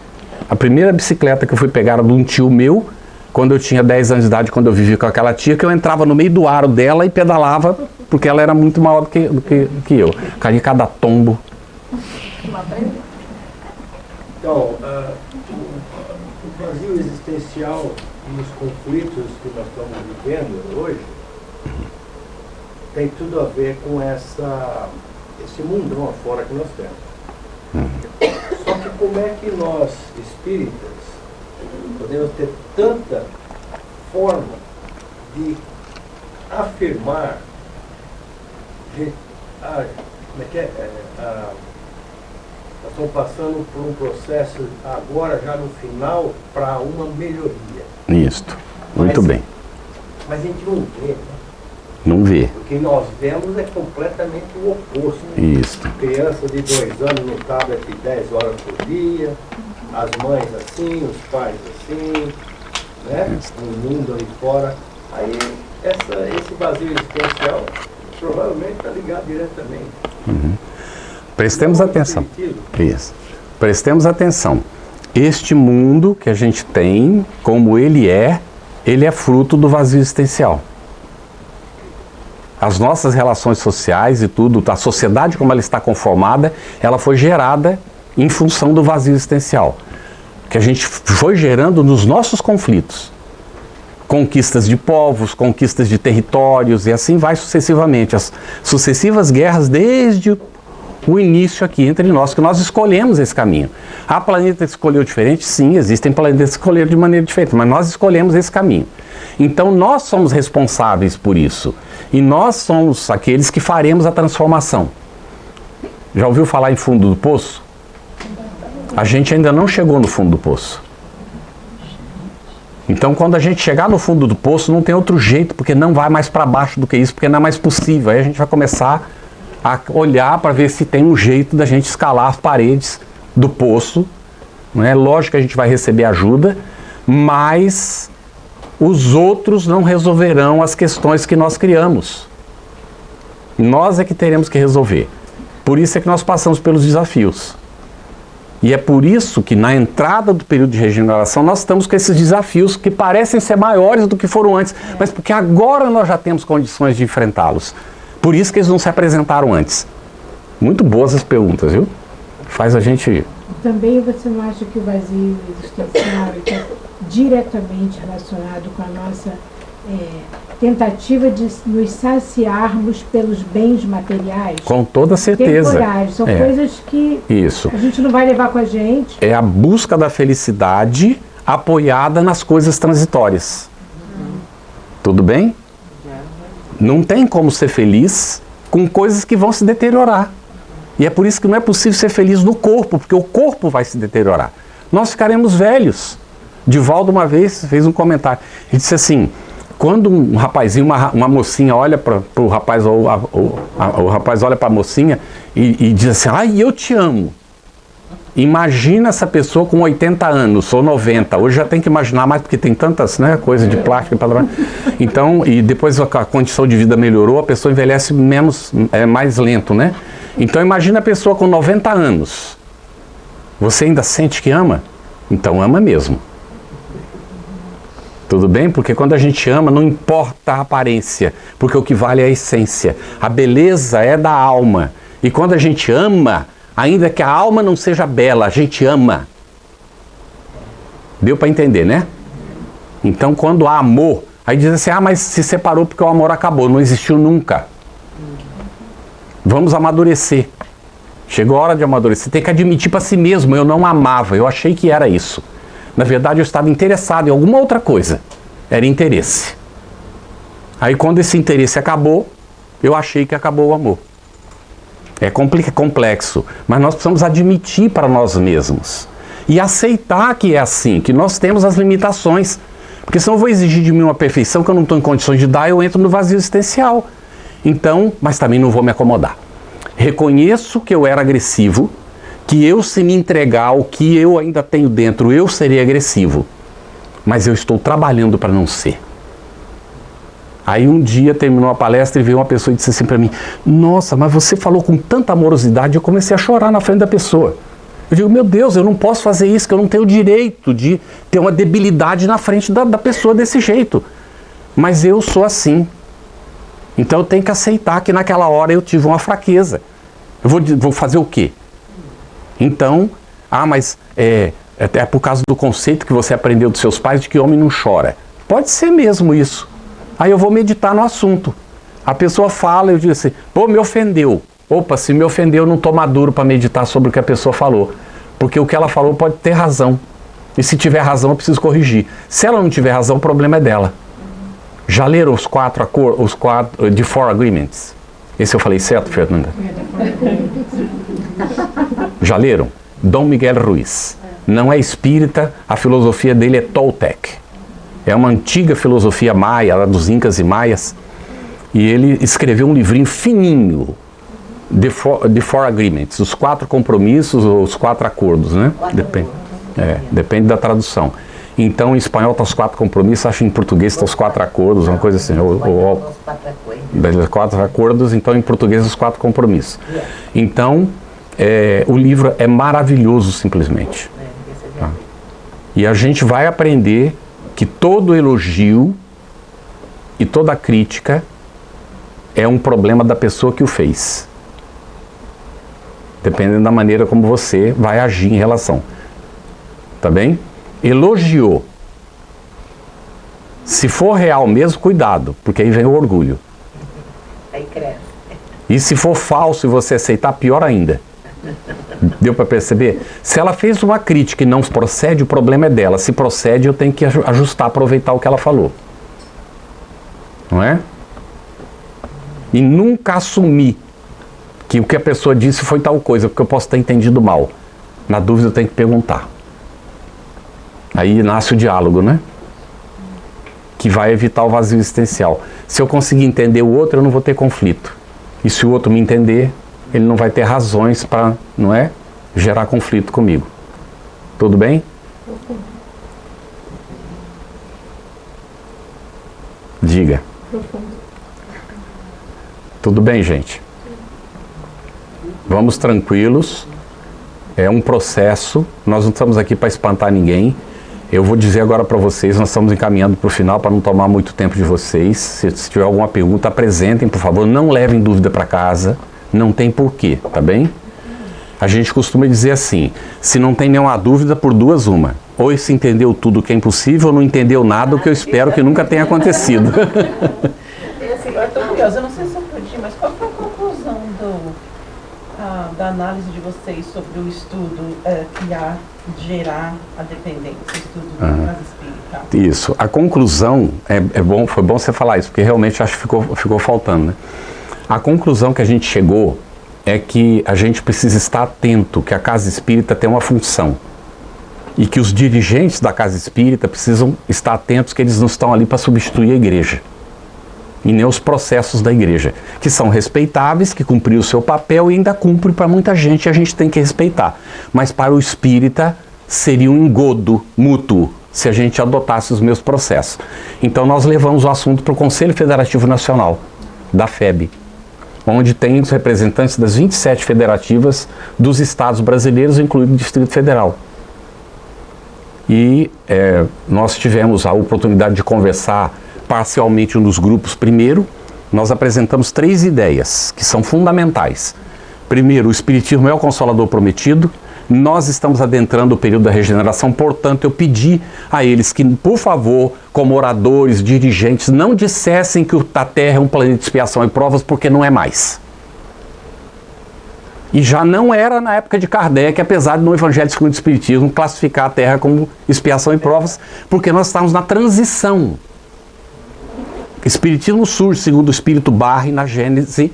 A primeira bicicleta que eu fui pegar era de um tio meu, quando eu tinha 10 anos de idade, quando eu vivia com aquela tia, que eu entrava no meio do aro dela e pedalava, porque ela era muito maior do que eu. Caía cada tombo. Então, o vazio existencial e os conflitos que nós estamos vivendo hoje tem tudo a ver com esse mundão afora que nós temos. Só que como é que nós, espíritas, podemos ter tanta forma de afirmar, como é que é? Nós estamos passando por um processo agora, já no final, para uma melhoria. Isso, muito bem. Mas a gente não vê, né? Não vê. O que nós vemos é completamente o oposto. Isso. Criança de 2 anos no tablet 10 horas por dia, as mães assim, os pais assim, né? O mundo ali fora. Aí esse vazio existencial provavelmente está ligado diretamente. Prestemos Não é atenção. sentido. Isso. Prestemos atenção. Este mundo que a gente tem, como ele é fruto do vazio existencial. As nossas relações sociais e tudo, a sociedade como ela está conformada, ela foi gerada em função do vazio existencial. Que a gente foi gerando nos nossos conflitos. Conquistas de povos, conquistas de territórios e assim vai sucessivamente. As sucessivas guerras desde o início aqui entre nós, que nós escolhemos esse caminho. Há planeta que escolheu diferente? Sim, existem planetas que escolheram de maneira diferente, mas nós escolhemos esse caminho. Então nós somos responsáveis por isso. E nós somos aqueles que faremos a transformação. Já ouviu falar em fundo do poço? A gente ainda não chegou no fundo do poço. Então quando a gente chegar no fundo do poço não tem outro jeito, porque não vai mais para baixo do que isso, porque não é mais possível. Aí a gente vai começar a olhar para ver se tem um jeito da gente escalar as paredes do poço. Não é lógico que a gente vai receber ajuda, mas os outros não resolverão as questões que nós criamos. Nós é que teremos que resolver. Por isso é que nós passamos pelos desafios. E é por isso que na entrada do período de regeneração nós estamos com esses desafios que parecem ser maiores do que foram antes, mas porque agora nós já temos condições de enfrentá-los. Por isso que eles não se apresentaram antes. Muito boas as perguntas, viu? Faz a gente... Também você não acha que o vazio existencial está diretamente relacionado com a nossa tentativa de nos saciarmos pelos bens materiais? Com toda certeza. Temporários. São coisas que Isso. a gente não vai levar com a gente. É a busca da felicidade apoiada nas coisas transitórias. Tudo bem? Não tem como ser feliz com coisas que vão se deteriorar. E é por isso que não é possível ser feliz no corpo, porque o corpo vai se deteriorar. Nós ficaremos velhos. Divaldo uma vez fez um comentário. Ele disse assim, quando um rapazinho, uma mocinha olha para o rapaz, ou o rapaz olha para a mocinha e diz assim, ai, eu te amo. Imagina essa pessoa com 80 anos ou 90. Hoje já tem que imaginar mais, porque tem tantas coisas de plástico. Então, e depois a condição de vida melhorou, a pessoa envelhece mais lento, né? Então imagina a pessoa com 90 anos. Você ainda sente que ama? Então ama mesmo. Tudo bem? Porque quando a gente ama, não importa a aparência, porque o que vale é a essência. A beleza é da alma. E quando a gente ama, ainda que a alma não seja bela, a gente ama. Deu para entender, né? Então quando há amor, aí diz assim, mas se separou porque o amor acabou, não existiu nunca. Vamos amadurecer. Chegou a hora de amadurecer. Tem que admitir para si mesmo, eu não amava, eu achei que era isso. Na verdade eu estava interessado em alguma outra coisa. Era interesse. Aí quando esse interesse acabou, eu achei que acabou o amor. É complexo, mas nós precisamos admitir para nós mesmos. E aceitar que é assim, que nós temos as limitações. Porque senão eu vou exigir de mim uma perfeição que eu não estou em condições de dar, eu entro no vazio existencial. Então, mas também não vou me acomodar. Reconheço que eu era agressivo, que eu, se me entregar o que eu ainda tenho dentro, eu seria agressivo. Mas eu estou trabalhando para não ser. Aí um dia terminou a palestra e veio uma pessoa e disse assim para mim, nossa, mas você falou com tanta amorosidade, eu comecei a chorar na frente da pessoa. Eu digo, meu Deus, eu não posso fazer isso, que eu não tenho o direito de ter uma debilidade na frente da pessoa desse jeito. Mas eu sou assim. Então eu tenho que aceitar que naquela hora eu tive uma fraqueza. Eu vou fazer o quê? Então, mas é por causa do conceito que você aprendeu dos seus pais de que homem não chora. Pode ser mesmo isso. Aí eu vou meditar no assunto. A pessoa fala, eu digo assim, pô, me ofendeu. Opa, se me ofendeu, eu não estou maduro para meditar sobre o que a pessoa falou. Porque o que ela falou pode ter razão. E se tiver razão, eu preciso corrigir. Se ela não tiver razão, o problema é dela. Já leram os quatro de Four Agreements? Esse eu falei certo, Fernanda? Já leram? Dom Miguel Ruiz. Não é espírita, a filosofia dele é Toltec. É uma antiga filosofia maia, lá dos Incas e Maias, e ele escreveu um livrinho fininho, The Four Agreements, os 4 compromissos ou os 4 acordos, né? Depende da tradução. Então, em espanhol está os 4 compromissos, acho que em português está os 4 acordos, uma coisa assim. Os 4 acordos, então em português os 4 compromissos. Então, o livro é maravilhoso, simplesmente. Tá? E a gente vai aprender que todo elogio e toda crítica é um problema da pessoa que o fez. Dependendo da maneira como você vai agir em relação. Tá bem? Elogiou. Se for real mesmo, cuidado, porque aí vem o orgulho. Aí cresce. E se for falso e você aceitar, pior ainda. Deu para perceber? Se ela fez uma crítica e não procede, o problema é dela. Se procede, eu tenho que ajustar, aproveitar o que ela falou. Não é? E nunca assumir que o que a pessoa disse foi tal coisa, porque eu posso ter entendido mal. Na dúvida, eu tenho que perguntar. Aí nasce o diálogo, né? Que vai evitar o vazio existencial. Se eu conseguir entender o outro, eu não vou ter conflito. E se o outro me entender, ele não vai ter razões para, não é, gerar conflito comigo. Tudo bem? Diga. Tudo bem, gente? Vamos tranquilos. É um processo. Nós não estamos aqui para espantar ninguém. Eu vou dizer agora para vocês, nós estamos encaminhando para o final para não tomar muito tempo de vocês. Se tiver alguma pergunta, apresentem, por favor. Não levem dúvida para casa. Não tem porquê, tá bem? A gente costuma dizer assim, se não tem nenhuma dúvida, por 2 uma. Ou se entendeu tudo que é impossível, ou não entendeu nada, o que eu espero que nunca tenha acontecido. Assim, eu estou curiosa, eu não sei se eu pude, mas qual foi a conclusão da análise de vocês sobre o estudo criar, gerar a dependência, o estudo do caso espírita? Isso. A conclusão, foi bom você falar isso, porque realmente acho que ficou faltando, né? A conclusão que a gente chegou é que a gente precisa estar atento, que a casa espírita tem uma função. E que os dirigentes da casa espírita precisam estar atentos que eles não estão ali para substituir a igreja. E nem os processos da igreja, que são respeitáveis, que cumpriram o seu papel e ainda cumpre para muita gente e a gente tem que respeitar. Mas para o espírita seria um engodo mútuo se a gente adotasse os meus processos. Então nós levamos o assunto para o Conselho Federativo Nacional, da FEB, onde tem os representantes das 27 federativas dos estados brasileiros, incluindo o Distrito Federal. E nós tivemos a oportunidade de conversar parcialmente nos grupos. Primeiro, nós apresentamos 3 ideias que são fundamentais. Primeiro, o Espiritismo é o Consolador prometido. Nós estamos adentrando o período da regeneração, portanto, eu pedi a eles que, por favor, como oradores, dirigentes, não dissessem que a Terra é um planeta de expiação e provas, porque não é mais. E já não era na época de Kardec, apesar de no Evangelho segundo o Espiritismo classificar a Terra como expiação e provas, porque nós estamos na transição. O Espiritismo surge, segundo o Espírito Barre, na Gênese,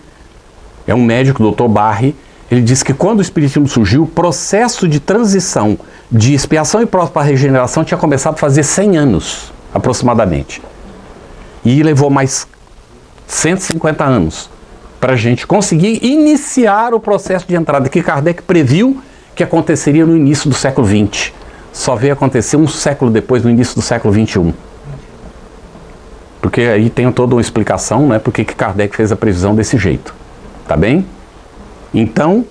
é um médico, o Dr. Barre, ele diz que quando o Espiritismo surgiu, o processo de transição de expiação e provas para a regeneração tinha começado a fazer 100 anos, aproximadamente. E levou mais 150 anos para a gente conseguir iniciar o processo de entrada, que Kardec previu que aconteceria no início do século XX. Só veio acontecer um século depois, no início do século XXI. Porque aí tem toda uma explicação, né, porque que Kardec fez a previsão desse jeito. Tá bem? Então,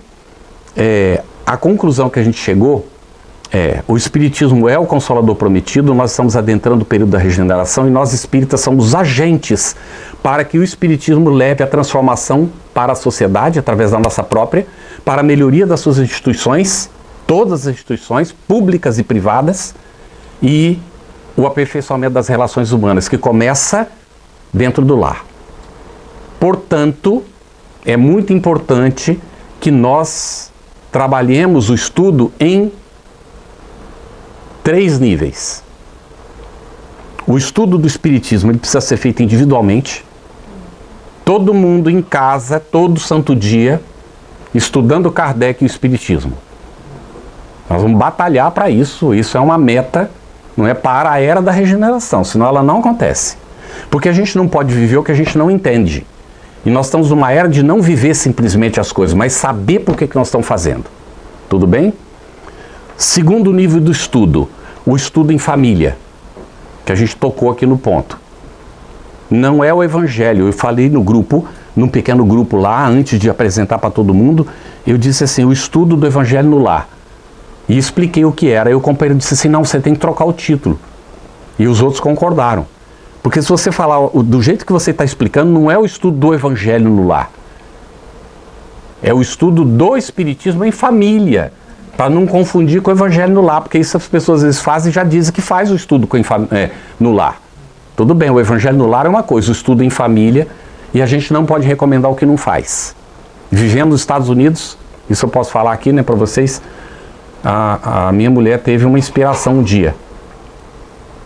a conclusão que a gente chegou o Espiritismo é o Consolador prometido, nós estamos adentrando o período da regeneração e nós espíritas somos agentes para que o Espiritismo leve a transformação para a sociedade, através da nossa própria, para a melhoria das suas instituições, todas as instituições, públicas e privadas, e o aperfeiçoamento das relações humanas, que começa dentro do lar. Portanto, é muito importante que nós trabalhemos o estudo em 3 níveis. O estudo do Espiritismo ele precisa ser feito individualmente. Todo mundo em casa, todo santo dia, estudando Kardec e o Espiritismo. Nós vamos batalhar para isso. Isso é uma meta não é para a era da regeneração, senão ela não acontece. Porque a gente não pode viver o que a gente não entende. E nós estamos numa era de não viver simplesmente as coisas, mas saber por que nós estamos fazendo. Tudo bem? Segundo nível do estudo, o estudo em família, que a gente tocou aqui no ponto. Não é o evangelho. Eu falei no grupo, num pequeno grupo lá, antes de apresentar para todo mundo, eu disse assim, o estudo do evangelho no lar. E expliquei o que era. Aí o companheiro disse assim, não, você tem que trocar o título. E os outros concordaram. Porque se você falar do jeito que você está explicando, não é o estudo do evangelho no lar. É o estudo do espiritismo em família. Para não confundir com o evangelho no lar, porque isso as pessoas às vezes fazem e já dizem que faz o estudo no lar. Tudo bem, o evangelho no lar é uma coisa, o estudo em família, e a gente não pode recomendar o que não faz. Vivendo nos Estados Unidos, isso eu posso falar aqui, né, para vocês, a minha mulher teve uma inspiração um dia,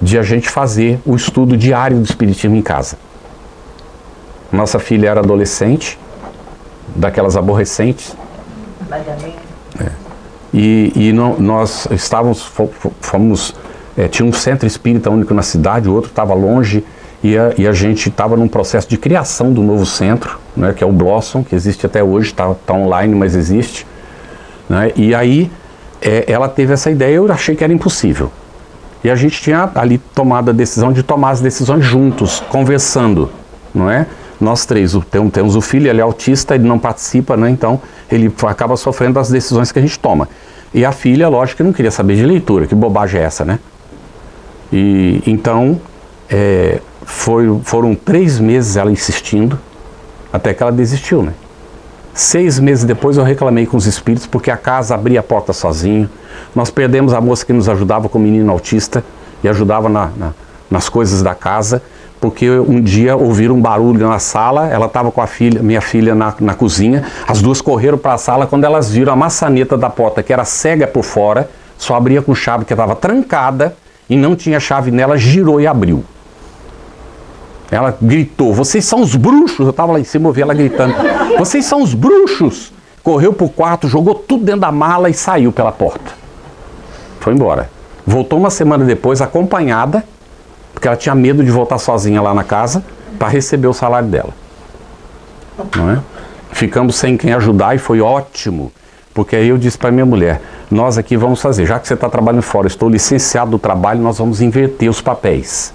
de a gente fazer o estudo diário do espiritismo em casa. Nossa filha era adolescente, daquelas aborrecentes, nós estávamos, tinha um centro espírita único na cidade, o outro estava longe, e a gente estava num processo de criação do novo centro, né, que é o Blossom, que existe até hoje, está online, mas existe. Né, e aí ela teve essa ideia, eu achei que era impossível. E a gente tinha ali tomado a decisão de tomar as decisões juntos, conversando, não é? Nós três, temos o filho, ele é autista, ele não participa, né? Então ele acaba sofrendo as decisões que a gente toma. E a filha, lógico, que não queria saber de leitura, que bobagem é essa, né? E então foram 3 meses ela insistindo, até que ela desistiu, né? 6 meses depois eu reclamei com os espíritos, porque a casa abria a porta sozinho. Nós perdemos a moça que nos ajudava com o menino autista e ajudava nas coisas da casa, porque um dia ouviram um barulho na sala, ela estava com minha filha na cozinha, as duas correram para a sala, quando elas viram a maçaneta da porta, que era cega por fora, só abria com chave, que estava trancada e não tinha chave nela, girou e abriu. Ela gritou, vocês são os bruxos, eu estava lá em cima, ouvi ela gritando, vocês são os bruxos, correu para o quarto, jogou tudo dentro da mala e saiu pela porta. Foi embora. Voltou uma semana depois, acompanhada, porque ela tinha medo de voltar sozinha lá na casa para receber o salário dela. Não é? Ficamos sem quem ajudar e foi ótimo, porque aí eu disse para minha mulher, nós aqui vamos fazer, já que você está trabalhando fora, estou licenciado do trabalho, nós vamos inverter os papéis.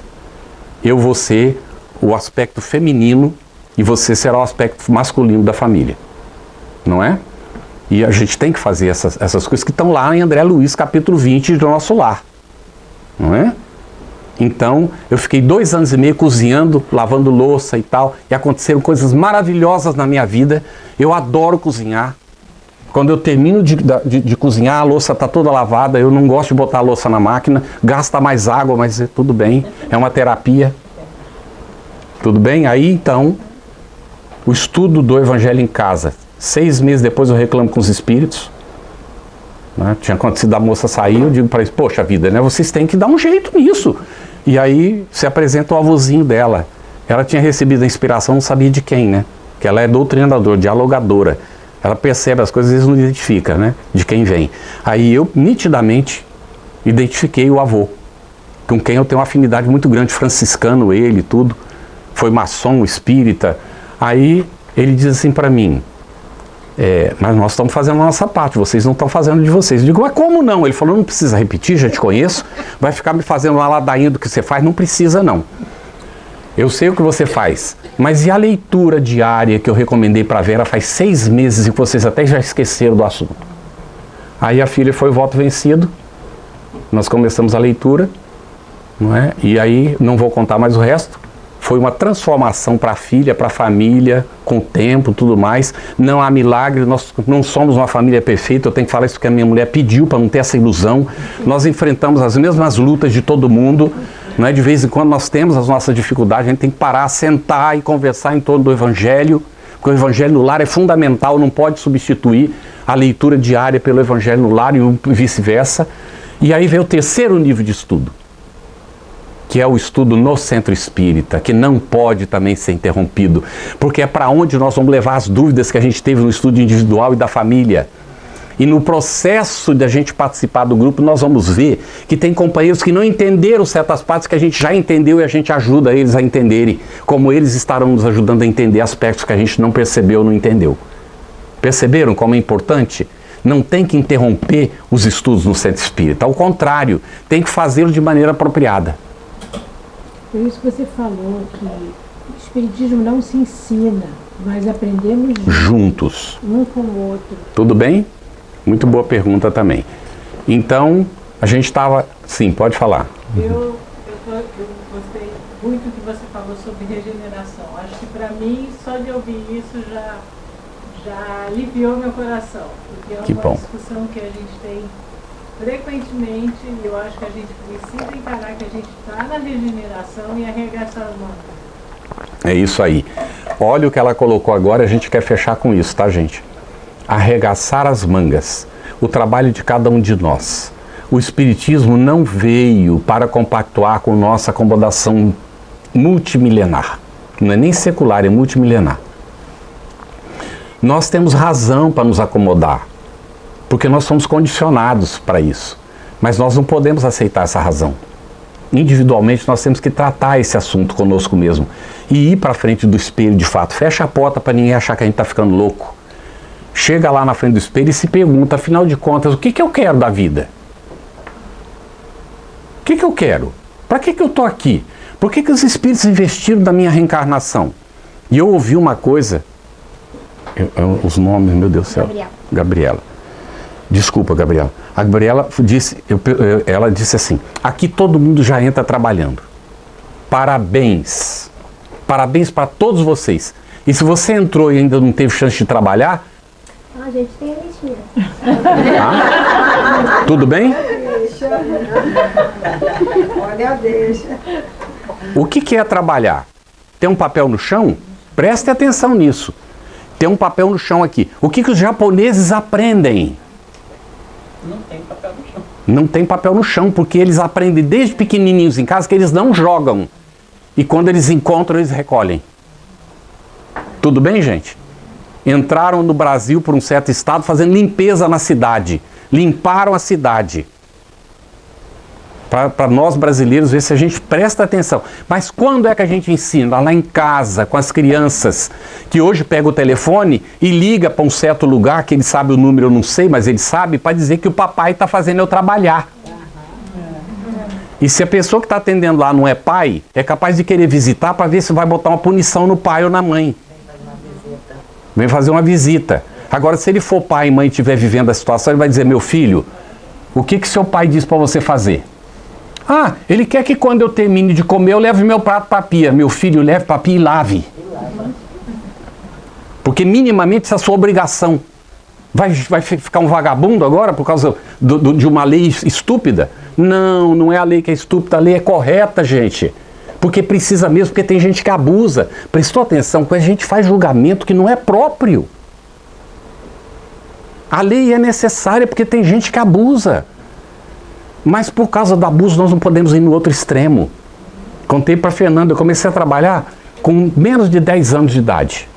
Eu vou ser o aspecto feminino e você será o aspecto masculino da família. Não é? E a gente tem que fazer essas coisas que estão lá em André Luiz, capítulo 20 do Nosso Lar. Não é? Então, eu fiquei 2 anos e meio cozinhando, lavando louça e tal, e aconteceram coisas maravilhosas na minha vida. Eu adoro cozinhar. Quando eu termino de cozinhar, a louça está toda lavada, eu não gosto de botar a louça na máquina, gasta mais água, mas tudo bem, é uma terapia. Tudo bem? Aí, então, o estudo do Evangelho em casa. 6 meses depois eu reclamo com os espíritos. Né? Tinha acontecido a moça sair, eu digo para eles, poxa vida, né? Vocês têm que dar um jeito nisso. E aí se apresenta o avôzinho dela. Ela tinha recebido a inspiração, não sabia de quem, né? Que ela é doutrinadora, dialogadora. Ela percebe as coisas, às vezes não identifica, né? De quem vem. Aí eu, nitidamente, identifiquei o avô, com quem eu tenho uma afinidade muito grande, franciscano ele, tudo. Foi maçom, espírita. Aí ele diz assim para mim, mas nós estamos fazendo a nossa parte, vocês não estão fazendo de vocês. Eu digo, mas como não? Ele falou, não precisa repetir, já te conheço, vai ficar me fazendo uma ladainha do que você faz, não precisa não. Eu sei o que você faz, mas e a leitura diária que eu recomendei para a Vera faz 6 meses e vocês até já esqueceram do assunto? Aí a filha foi o voto vencido, nós começamos a leitura, não é? E aí não vou contar mais o resto. Foi uma transformação para a filha, para a família, com o tempo, tudo mais. Não há milagre, nós não somos uma família perfeita, eu tenho que falar isso porque a minha mulher pediu para não ter essa ilusão. Nós enfrentamos as mesmas lutas de todo mundo, não é? De vez em quando nós temos as nossas dificuldades, a gente tem que parar, sentar e conversar em torno do Evangelho, porque o Evangelho no lar é fundamental, não pode substituir a leitura diária pelo Evangelho no lar e vice-versa. E aí vem o 3º nível de estudo, que é o estudo no centro espírita, que não pode também ser interrompido, porque é para onde nós vamos levar as dúvidas que a gente teve no estudo individual e da família. E no processo de a gente participar do grupo, nós vamos ver que tem companheiros que não entenderam certas partes que a gente já entendeu e a gente ajuda eles a entenderem, como eles estarão nos ajudando a entender aspectos que a gente não percebeu ou não entendeu. Perceberam como é importante? Não tem que interromper os estudos no centro espírita, ao contrário, tem que fazê-lo de maneira apropriada. Por isso que você falou que o espiritismo não se ensina, nós aprendemos Juntos. um com o outro. Tudo bem? Muito boa pergunta também. Então, a gente estava... Sim, pode falar. Eu gostei muito do que você falou sobre regeneração. Acho que para mim, só de ouvir isso já aliviou meu coração. Porque é Que uma bom. discussão que a gente tem frequentemente e eu acho que a gente precisa encarar que a gente está na regeneração e arregaçar as mãos. É isso aí. Olha o que ela colocou agora, a gente quer fechar com isso, tá, gente? Arregaçar as mangas. O trabalho de cada um de nós. O Espiritismo não veio para compactuar com nossa acomodação multimilenar. Não é nem secular, é multimilenar. Nós temos razão para nos acomodar, porque nós somos condicionados para isso. Mas nós não podemos aceitar essa razão. Individualmente nós temos que tratar esse assunto conosco mesmo e ir para frente do espelho de fato. Fecha a porta para ninguém achar que a gente está ficando louco. Chega lá na frente do espelho e se pergunta, afinal de contas, o que eu quero da vida? O que eu quero? Para que eu estou aqui? Por que os espíritos investiram na minha reencarnação? E eu ouvi uma coisa, os nomes, meu Deus do céu. Gabriela. Desculpa, Gabriela. A Gabriela disse, ela disse assim, aqui todo mundo já entra trabalhando. Parabéns. Parabéns para todos vocês. E se você entrou e ainda não teve chance de trabalhar... A gente tem a listinha. Tá? Tudo bem? Deixa. Olha, deixa. O que é trabalhar? Tem um papel no chão? Preste atenção nisso. Tem um papel no chão aqui. O que os japoneses aprendem? Não tem papel no chão. Não tem papel no chão, porque eles aprendem desde pequenininhos em casa que eles não jogam. E quando eles encontram, eles recolhem. Tudo bem, gente? Entraram no Brasil por um certo estado fazendo limpeza na cidade. Limparam a cidade. Para nós brasileiros ver se a gente presta atenção. Mas quando é que a gente ensina? Lá em casa, com as crianças, que hoje pega o telefone e liga para um certo lugar, que ele sabe o número, eu não sei, mas ele sabe, para dizer que o papai está fazendo eu trabalhar. E se a pessoa que está atendendo lá não é pai, é capaz de querer visitar para ver se vai botar uma punição no pai ou na mãe. Vem fazer uma visita. Agora, se ele for pai e mãe e estiver vivendo a situação, ele vai dizer, meu filho, o que seu pai diz para você fazer? Ah, ele quer que quando eu termine de comer, eu leve meu prato para a pia. Meu filho, leve para a pia e lave. Porque minimamente isso é a sua obrigação. Vai ficar um vagabundo agora por causa de uma lei estúpida? Não, não é a lei que é estúpida, a lei é correta, gente. Porque precisa mesmo, porque tem gente que abusa. Prestou atenção, quando a gente faz julgamento que não é próprio. A lei é necessária porque tem gente que abusa. Mas por causa do abuso nós não podemos ir no outro extremo. Contei para Fernanda, eu comecei a trabalhar com menos de 10 anos de idade.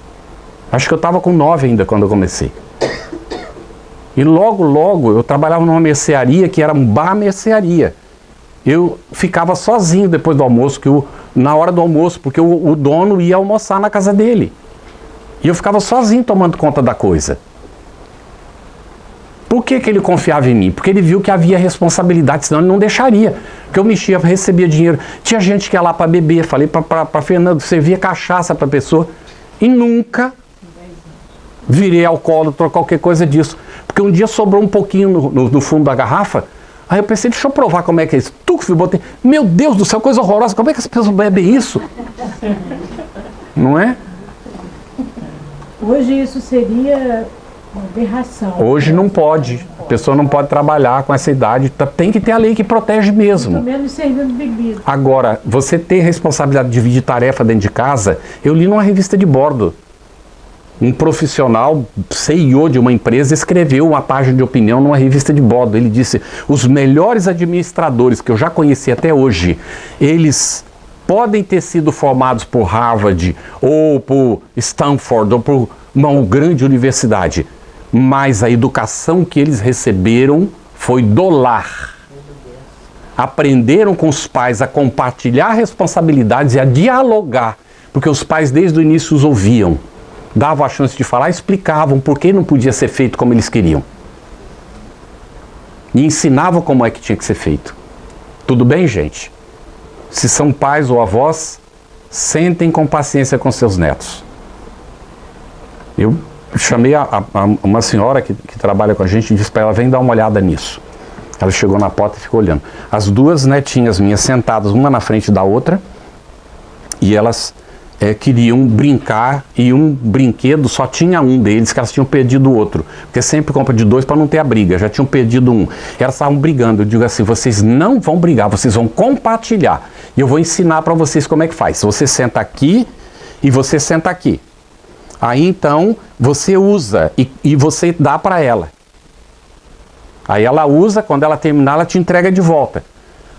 Acho que eu estava com 9 ainda quando eu comecei. E logo eu trabalhava numa mercearia que era um bar-mercearia. Eu ficava sozinho depois do almoço, na hora do almoço, porque o dono ia almoçar na casa dele. E eu ficava sozinho tomando conta da coisa. Por que ele confiava em mim? Porque ele viu que havia responsabilidade, senão ele não deixaria. Porque eu mexia, recebia dinheiro. Tinha gente que ia lá para beber. Falei para Fernando, servia cachaça para a pessoa. E nunca virei alcoólatra ou qualquer coisa disso. Porque um dia sobrou um pouquinho no fundo da garrafa. Aí eu pensei, deixa eu provar como é que é isso. Botei. Meu Deus do céu, coisa horrorosa. Como é que as pessoas bebem isso? Não é? Hoje isso seria uma aberração. Hoje não pode. A pessoa não pode trabalhar com essa idade. Tem que ter a lei que protege mesmo. Pelo menos servindo bebida. Agora, você ter responsabilidade de dividir tarefa dentro de casa, eu li numa revista de bordo. Um profissional, CEO de uma empresa, escreveu uma página de opinião numa revista de bordo. Ele disse, os melhores administradores que eu já conheci até hoje, eles podem ter sido formados por Harvard, ou por Stanford, ou por uma grande universidade, mas a educação que eles receberam foi do lar. Aprenderam com os pais a compartilhar responsabilidades e a dialogar, porque os pais desde o início os ouviam, davam a chance de falar, explicavam por que não podia ser feito como eles queriam. E ensinavam como é que tinha que ser feito. Tudo bem, gente? Se são pais ou avós, sentem com paciência com seus netos. Eu chamei uma senhora que trabalha com a gente e disse para ela, vem dar uma olhada nisso. Ela chegou na porta e ficou olhando. As duas netinhas minhas sentadas, uma na frente da outra, e elas queriam brincar, e um brinquedo só tinha um deles, que elas tinham perdido o outro. Porque sempre compra de dois para não ter a briga, já tinham perdido um. Elas estavam brigando. Eu digo assim, vocês não vão brigar, vocês vão compartilhar. E eu vou ensinar para vocês como é que faz. Você senta aqui e você senta aqui. Aí então você usa e você dá para ela. Aí ela usa, quando ela terminar, ela te entrega de volta.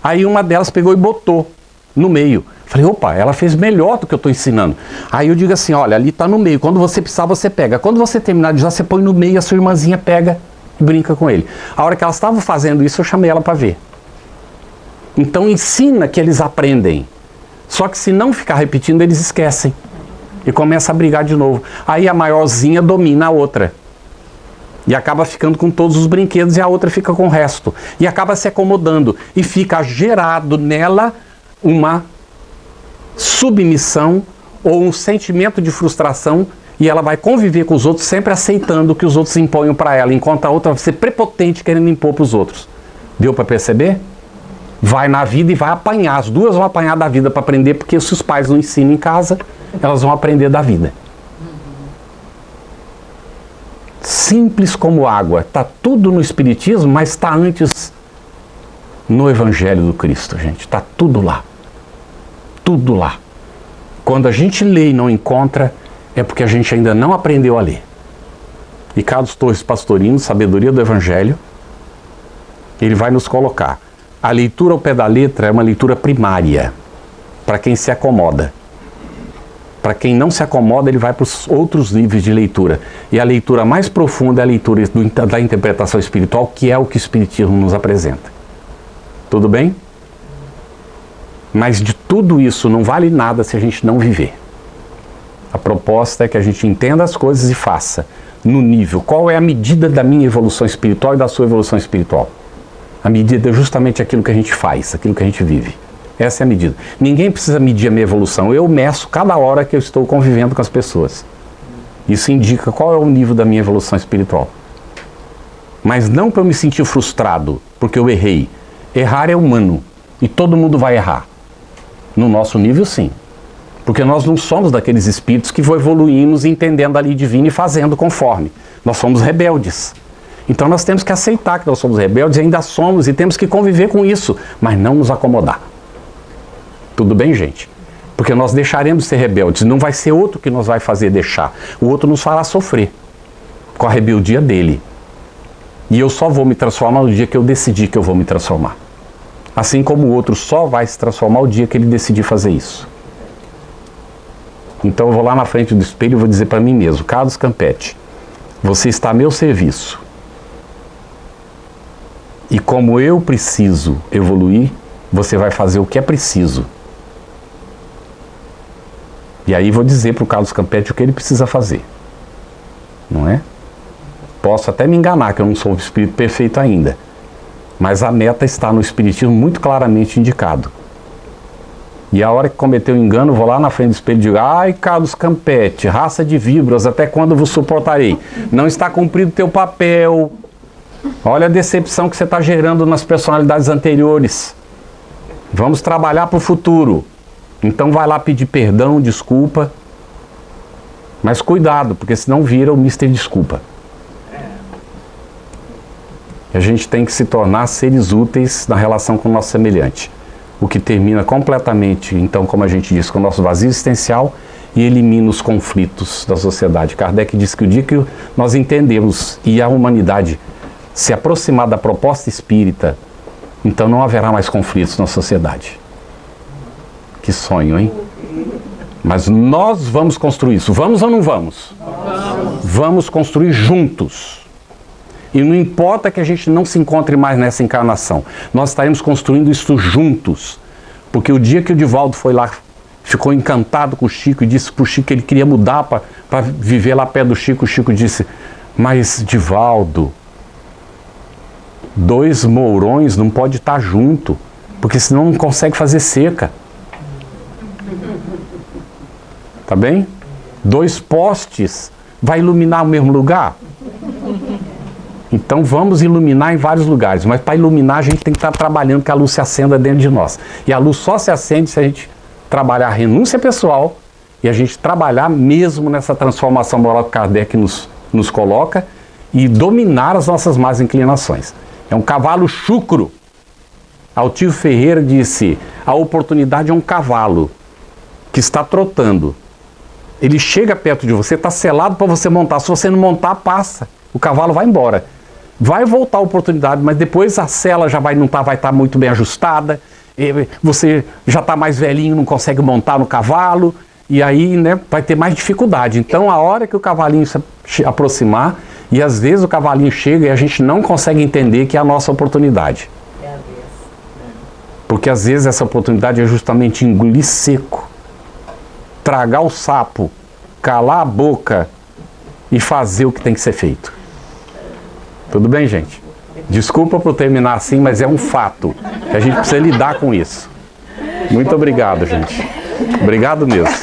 Aí uma delas pegou e botou no meio. Falei, opa, ela fez melhor do que eu estou ensinando. Aí eu digo assim, olha, ali está no meio. Quando você precisar, você pega. Quando você terminar de usar, você põe no meio, a sua irmãzinha pega e brinca com ele. A hora que elas estavam fazendo isso, eu chamei ela para ver. Então ensina que eles aprendem. Só que se não ficar repetindo, eles esquecem. E começa a brigar de novo. Aí a maiorzinha domina a outra. E acaba ficando com todos os brinquedos e a outra fica com o resto. E acaba se acomodando. E fica gerado nela uma submissão ou um sentimento de frustração, e ela vai conviver com os outros sempre aceitando o que os outros imponham para ela, enquanto a outra vai ser prepotente querendo impor para os outros. Deu para perceber? Vai na vida e vai apanhar. As duas vão apanhar da vida para aprender, porque se os pais não ensinam em casa, elas vão aprender da vida. Simples como água. Está tudo no Espiritismo, mas está antes no Evangelho do Cristo, gente. Está tudo lá. Tudo lá. Quando a gente lê e não encontra, é porque a gente ainda não aprendeu a ler. E Carlos Torres Pastorino, Sabedoria do Evangelho, ele vai nos colocar. A leitura ao pé da letra é uma leitura primária, para quem se acomoda. Para quem não se acomoda, ele vai para os outros níveis de leitura. E a leitura mais profunda é a leitura da interpretação espiritual, que é o que o Espiritismo nos apresenta. Tudo bem? Mas de tudo isso não vale nada se a gente não viver. A proposta é que a gente entenda as coisas e faça no nível. Qual é a medida da minha evolução espiritual e da sua evolução espiritual? A medida é justamente aquilo que a gente faz, aquilo que a gente vive. Essa é a medida. Ninguém precisa medir a minha evolução. Eu meço cada hora que eu estou convivendo com as pessoas. Isso indica qual é o nível da minha evolução espiritual. Mas não para eu me sentir frustrado, porque eu errei. Errar é humano. E todo mundo vai errar. No nosso nível, sim. Porque nós não somos daqueles espíritos que vão evoluindo, entendendo a lei divina e fazendo conforme. Nós somos rebeldes. Então nós temos que aceitar que nós somos rebeldes, e ainda somos, e temos que conviver com isso, mas não nos acomodar. Tudo bem, gente? Porque nós deixaremos de ser rebeldes. Não vai ser outro que nos vai fazer deixar. O outro nos fará sofrer com a rebeldia dele. E eu só vou me transformar no dia que eu decidir que eu vou me transformar. Assim como o outro só vai se transformar o dia que ele decidir fazer isso. Então eu vou lá na frente do espelho e vou dizer para mim mesmo, Carlos Campetti, você está a meu serviço. E como eu preciso evoluir, você vai fazer o que é preciso. E aí vou dizer para o Carlos Campetti o que ele precisa fazer. Não é? Posso até me enganar que eu não sou um espírito perfeito ainda. Mas a meta está no Espiritismo muito claramente indicado. E a hora que cometeu o engano, vou lá na frente do espelho e digo, ai, Carlos Campetti, raça de víboras, até quando vos suportarei? Não está cumprido teu papel. Olha a decepção que você está gerando nas personalidades anteriores. Vamos trabalhar para o futuro. Então vai lá pedir perdão, desculpa. Mas cuidado, porque senão vira o Mr. Desculpa. A gente tem que se tornar seres úteis na relação com o nosso semelhante. O que termina completamente, então, como a gente diz, com o nosso vazio existencial e elimina os conflitos da sociedade. Kardec diz que o dia que nós entendemos e a humanidade se aproximar da proposta espírita, então não haverá mais conflitos na sociedade. Que sonho, hein? Mas nós vamos construir isso. Vamos ou não vamos? Vamos construir juntos. E não importa que a gente não se encontre mais nessa encarnação, nós estaremos construindo isso juntos. Porque o dia que o Divaldo foi lá, ficou encantado com o Chico e disse para o Chico que ele queria mudar para viver lá perto do Chico, o Chico disse: mas Divaldo, 2 mourões não pode estar junto, porque senão não consegue fazer seca. Tá bem? 2 postes vai iluminar o mesmo lugar? Então vamos iluminar em vários lugares, mas para iluminar a gente tem que estar trabalhando que a luz se acenda dentro de nós. E a luz só se acende se a gente trabalhar a renúncia pessoal e a gente trabalhar mesmo nessa transformação moral que Kardec nos coloca e dominar as nossas más inclinações. É um cavalo chucro. Altivo Ferreira disse: a oportunidade é um cavalo que está trotando. Ele chega perto de você, está selado para você montar. Se você não montar, passa. O cavalo vai embora. Vai voltar a oportunidade, mas depois a sela já vai estar muito bem ajustada. Você já está mais velhinho, não consegue montar no cavalo. E aí, né, vai ter mais dificuldade. Então, a hora que o cavalinho se aproximar, e às vezes o cavalinho chega e a gente não consegue entender que é a nossa oportunidade. Porque às vezes essa oportunidade é justamente engolir seco, tragar o sapo, calar a boca e fazer o que tem que ser feito. Tudo bem, gente? Desculpa por terminar assim, mas é um fato. A gente precisa lidar com isso. Muito obrigado, gente. Obrigado mesmo.